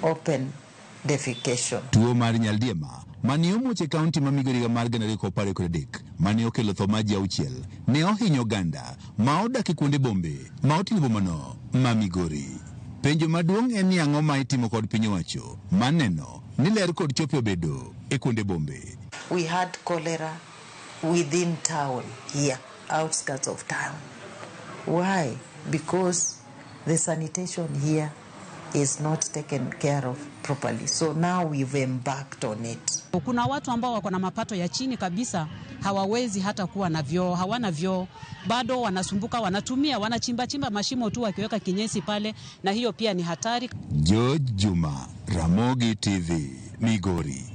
open defecation. Tuo mar nyaldiema mani omuoche kaunti ma Migori ga mar 2013 mani okelo tho maji 6 ne ohinyo oganda ma odak e kuonde bombe ma oting'o bomano ma Migori. Penjo maduong' en ni ang'o ma itimo kod piny owacho maneno ni ler kod chope obedo e kuonde bombe. We had cholera within town here, outskirts of town. Why? Because the sanitation here is not taken care of properly. So now we've embarked on it. Kuna watu ambao wako na mapato ya chini kabisa, hawawezi hata kuwa na vyoo, hawana vyoo, bado wanasumbuka, wanachimba mashimo tu wakiweka kinyesi pale, na hiyo pia ni hatari. George Juma, Ramogi TV, Migori.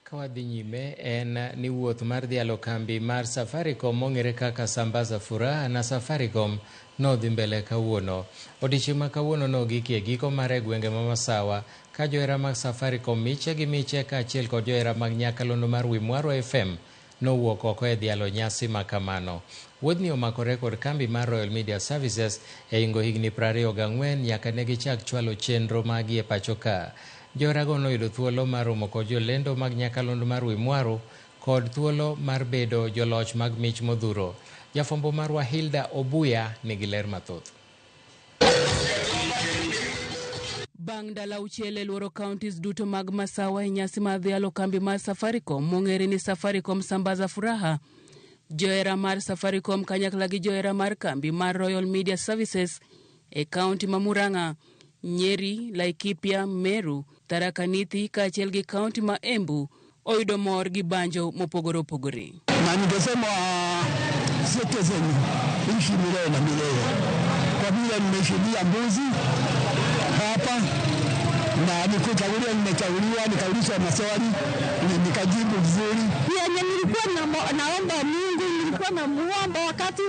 Kawadhi nyime en ni wuoth mar dhialo kambi mar Safaricom mong'ere kaka Sambaza Furaha na Safaricom nodhi mbele kawuono. Odiochieng' ma kawuono nogikie giko mar gwenge ma Masawa ka johera mag Safaricom miche gi miche kaachiel kod johera mag nyakalondo mar Wimwaro FM nowuok oko e dhialo nyasi ma kamano. Wuodhni omako rekod kambi mar Royal Media Services e ingo higni 24 nyaka ne gichak chwalo chenro magi e pacho ka. Joherago noyudo thuolo mar romo kod jolendo mag nyakalondo mar Wimwaro kod thuolo mar bedo joloch mag mich modhuro. Jafombo marwa Hilda Obuya nigi ler mathoth. Bang' dala uchiel luoro counties duto mag Masawa e nyasi mar dhialo kambi mar Safaricom mong'ere ni Safaricom Sambaza Furaha, johera mar Safaricom kanyakla gi johera mar kambi mar Royal Media Services e kaunti ma Murang'a, Nyeri, Laikipia, Meru, Tharaka Nithi kaachiel gi kaunti ma Embu oyudo mor gi banjo mopogore opogore. Na ningesema citizen ishi milele na milele, kwa vile nimeshuhudia mbuzi hapa na nimechaguliwa nikaulizwa maswali nikajibu vizuri. Pia nilikuwa naomba Mungu, nilikuwa namuomba wakati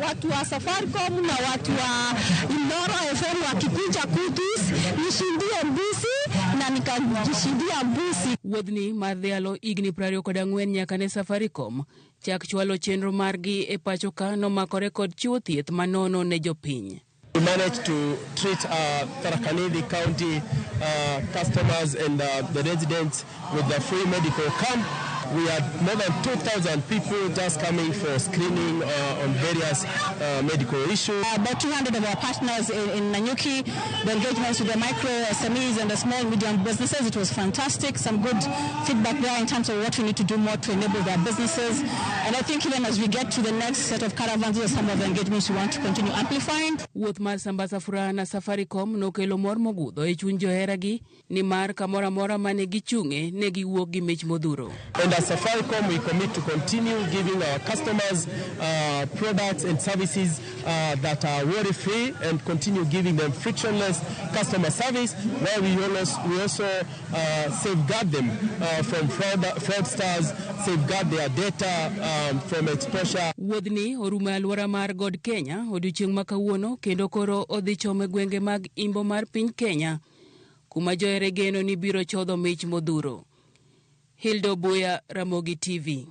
watu wa Safaricom na watu wa Inooro FM wakikuja kutus nishindie mbuzi na nikajishindia mbuzi. Wuodhni mar dhialo igni 24 nyaka ne Safaricom chak chwalo chenro margi e pacho ka nomakore kod chiwo thieth manono ne jopiny. We managed to treat Tharaka Nithi County customers and the residents with the free medical camp. We had more than 2,000 people just coming for screening on various medical issues. About 200 of our partners in Nanyuki, the engagements with the micro SMEs and the small medium businesses, it was fantastic. Some good feedback there in terms of what we need to do more to enable their businesses. And I think even as we get to the next set of caravans, these are some of the engagements we want to continue amplifying. Wuoth mar Sambaza Furaha na Safaricom nokelo mor mogudho e chuny joheragi ni mar kamora mora mane gichung'e ne giwuok gi mich modhuro. And as Safaricom, we commit to continue giving our customers products and services that are worry-free and continue giving them frictionless customer service, where we also safeguard them from fraudsters, safeguard their data from exposure. Wuodhni orumo e alwora mar God Kenya odiochieng' ma kawuono kendo koro odhi chome gwenge mag imbo mar piny Kenya kuma johere geno ni biro chodho mich modhuro. Hilda Obuya, Ramogi TV.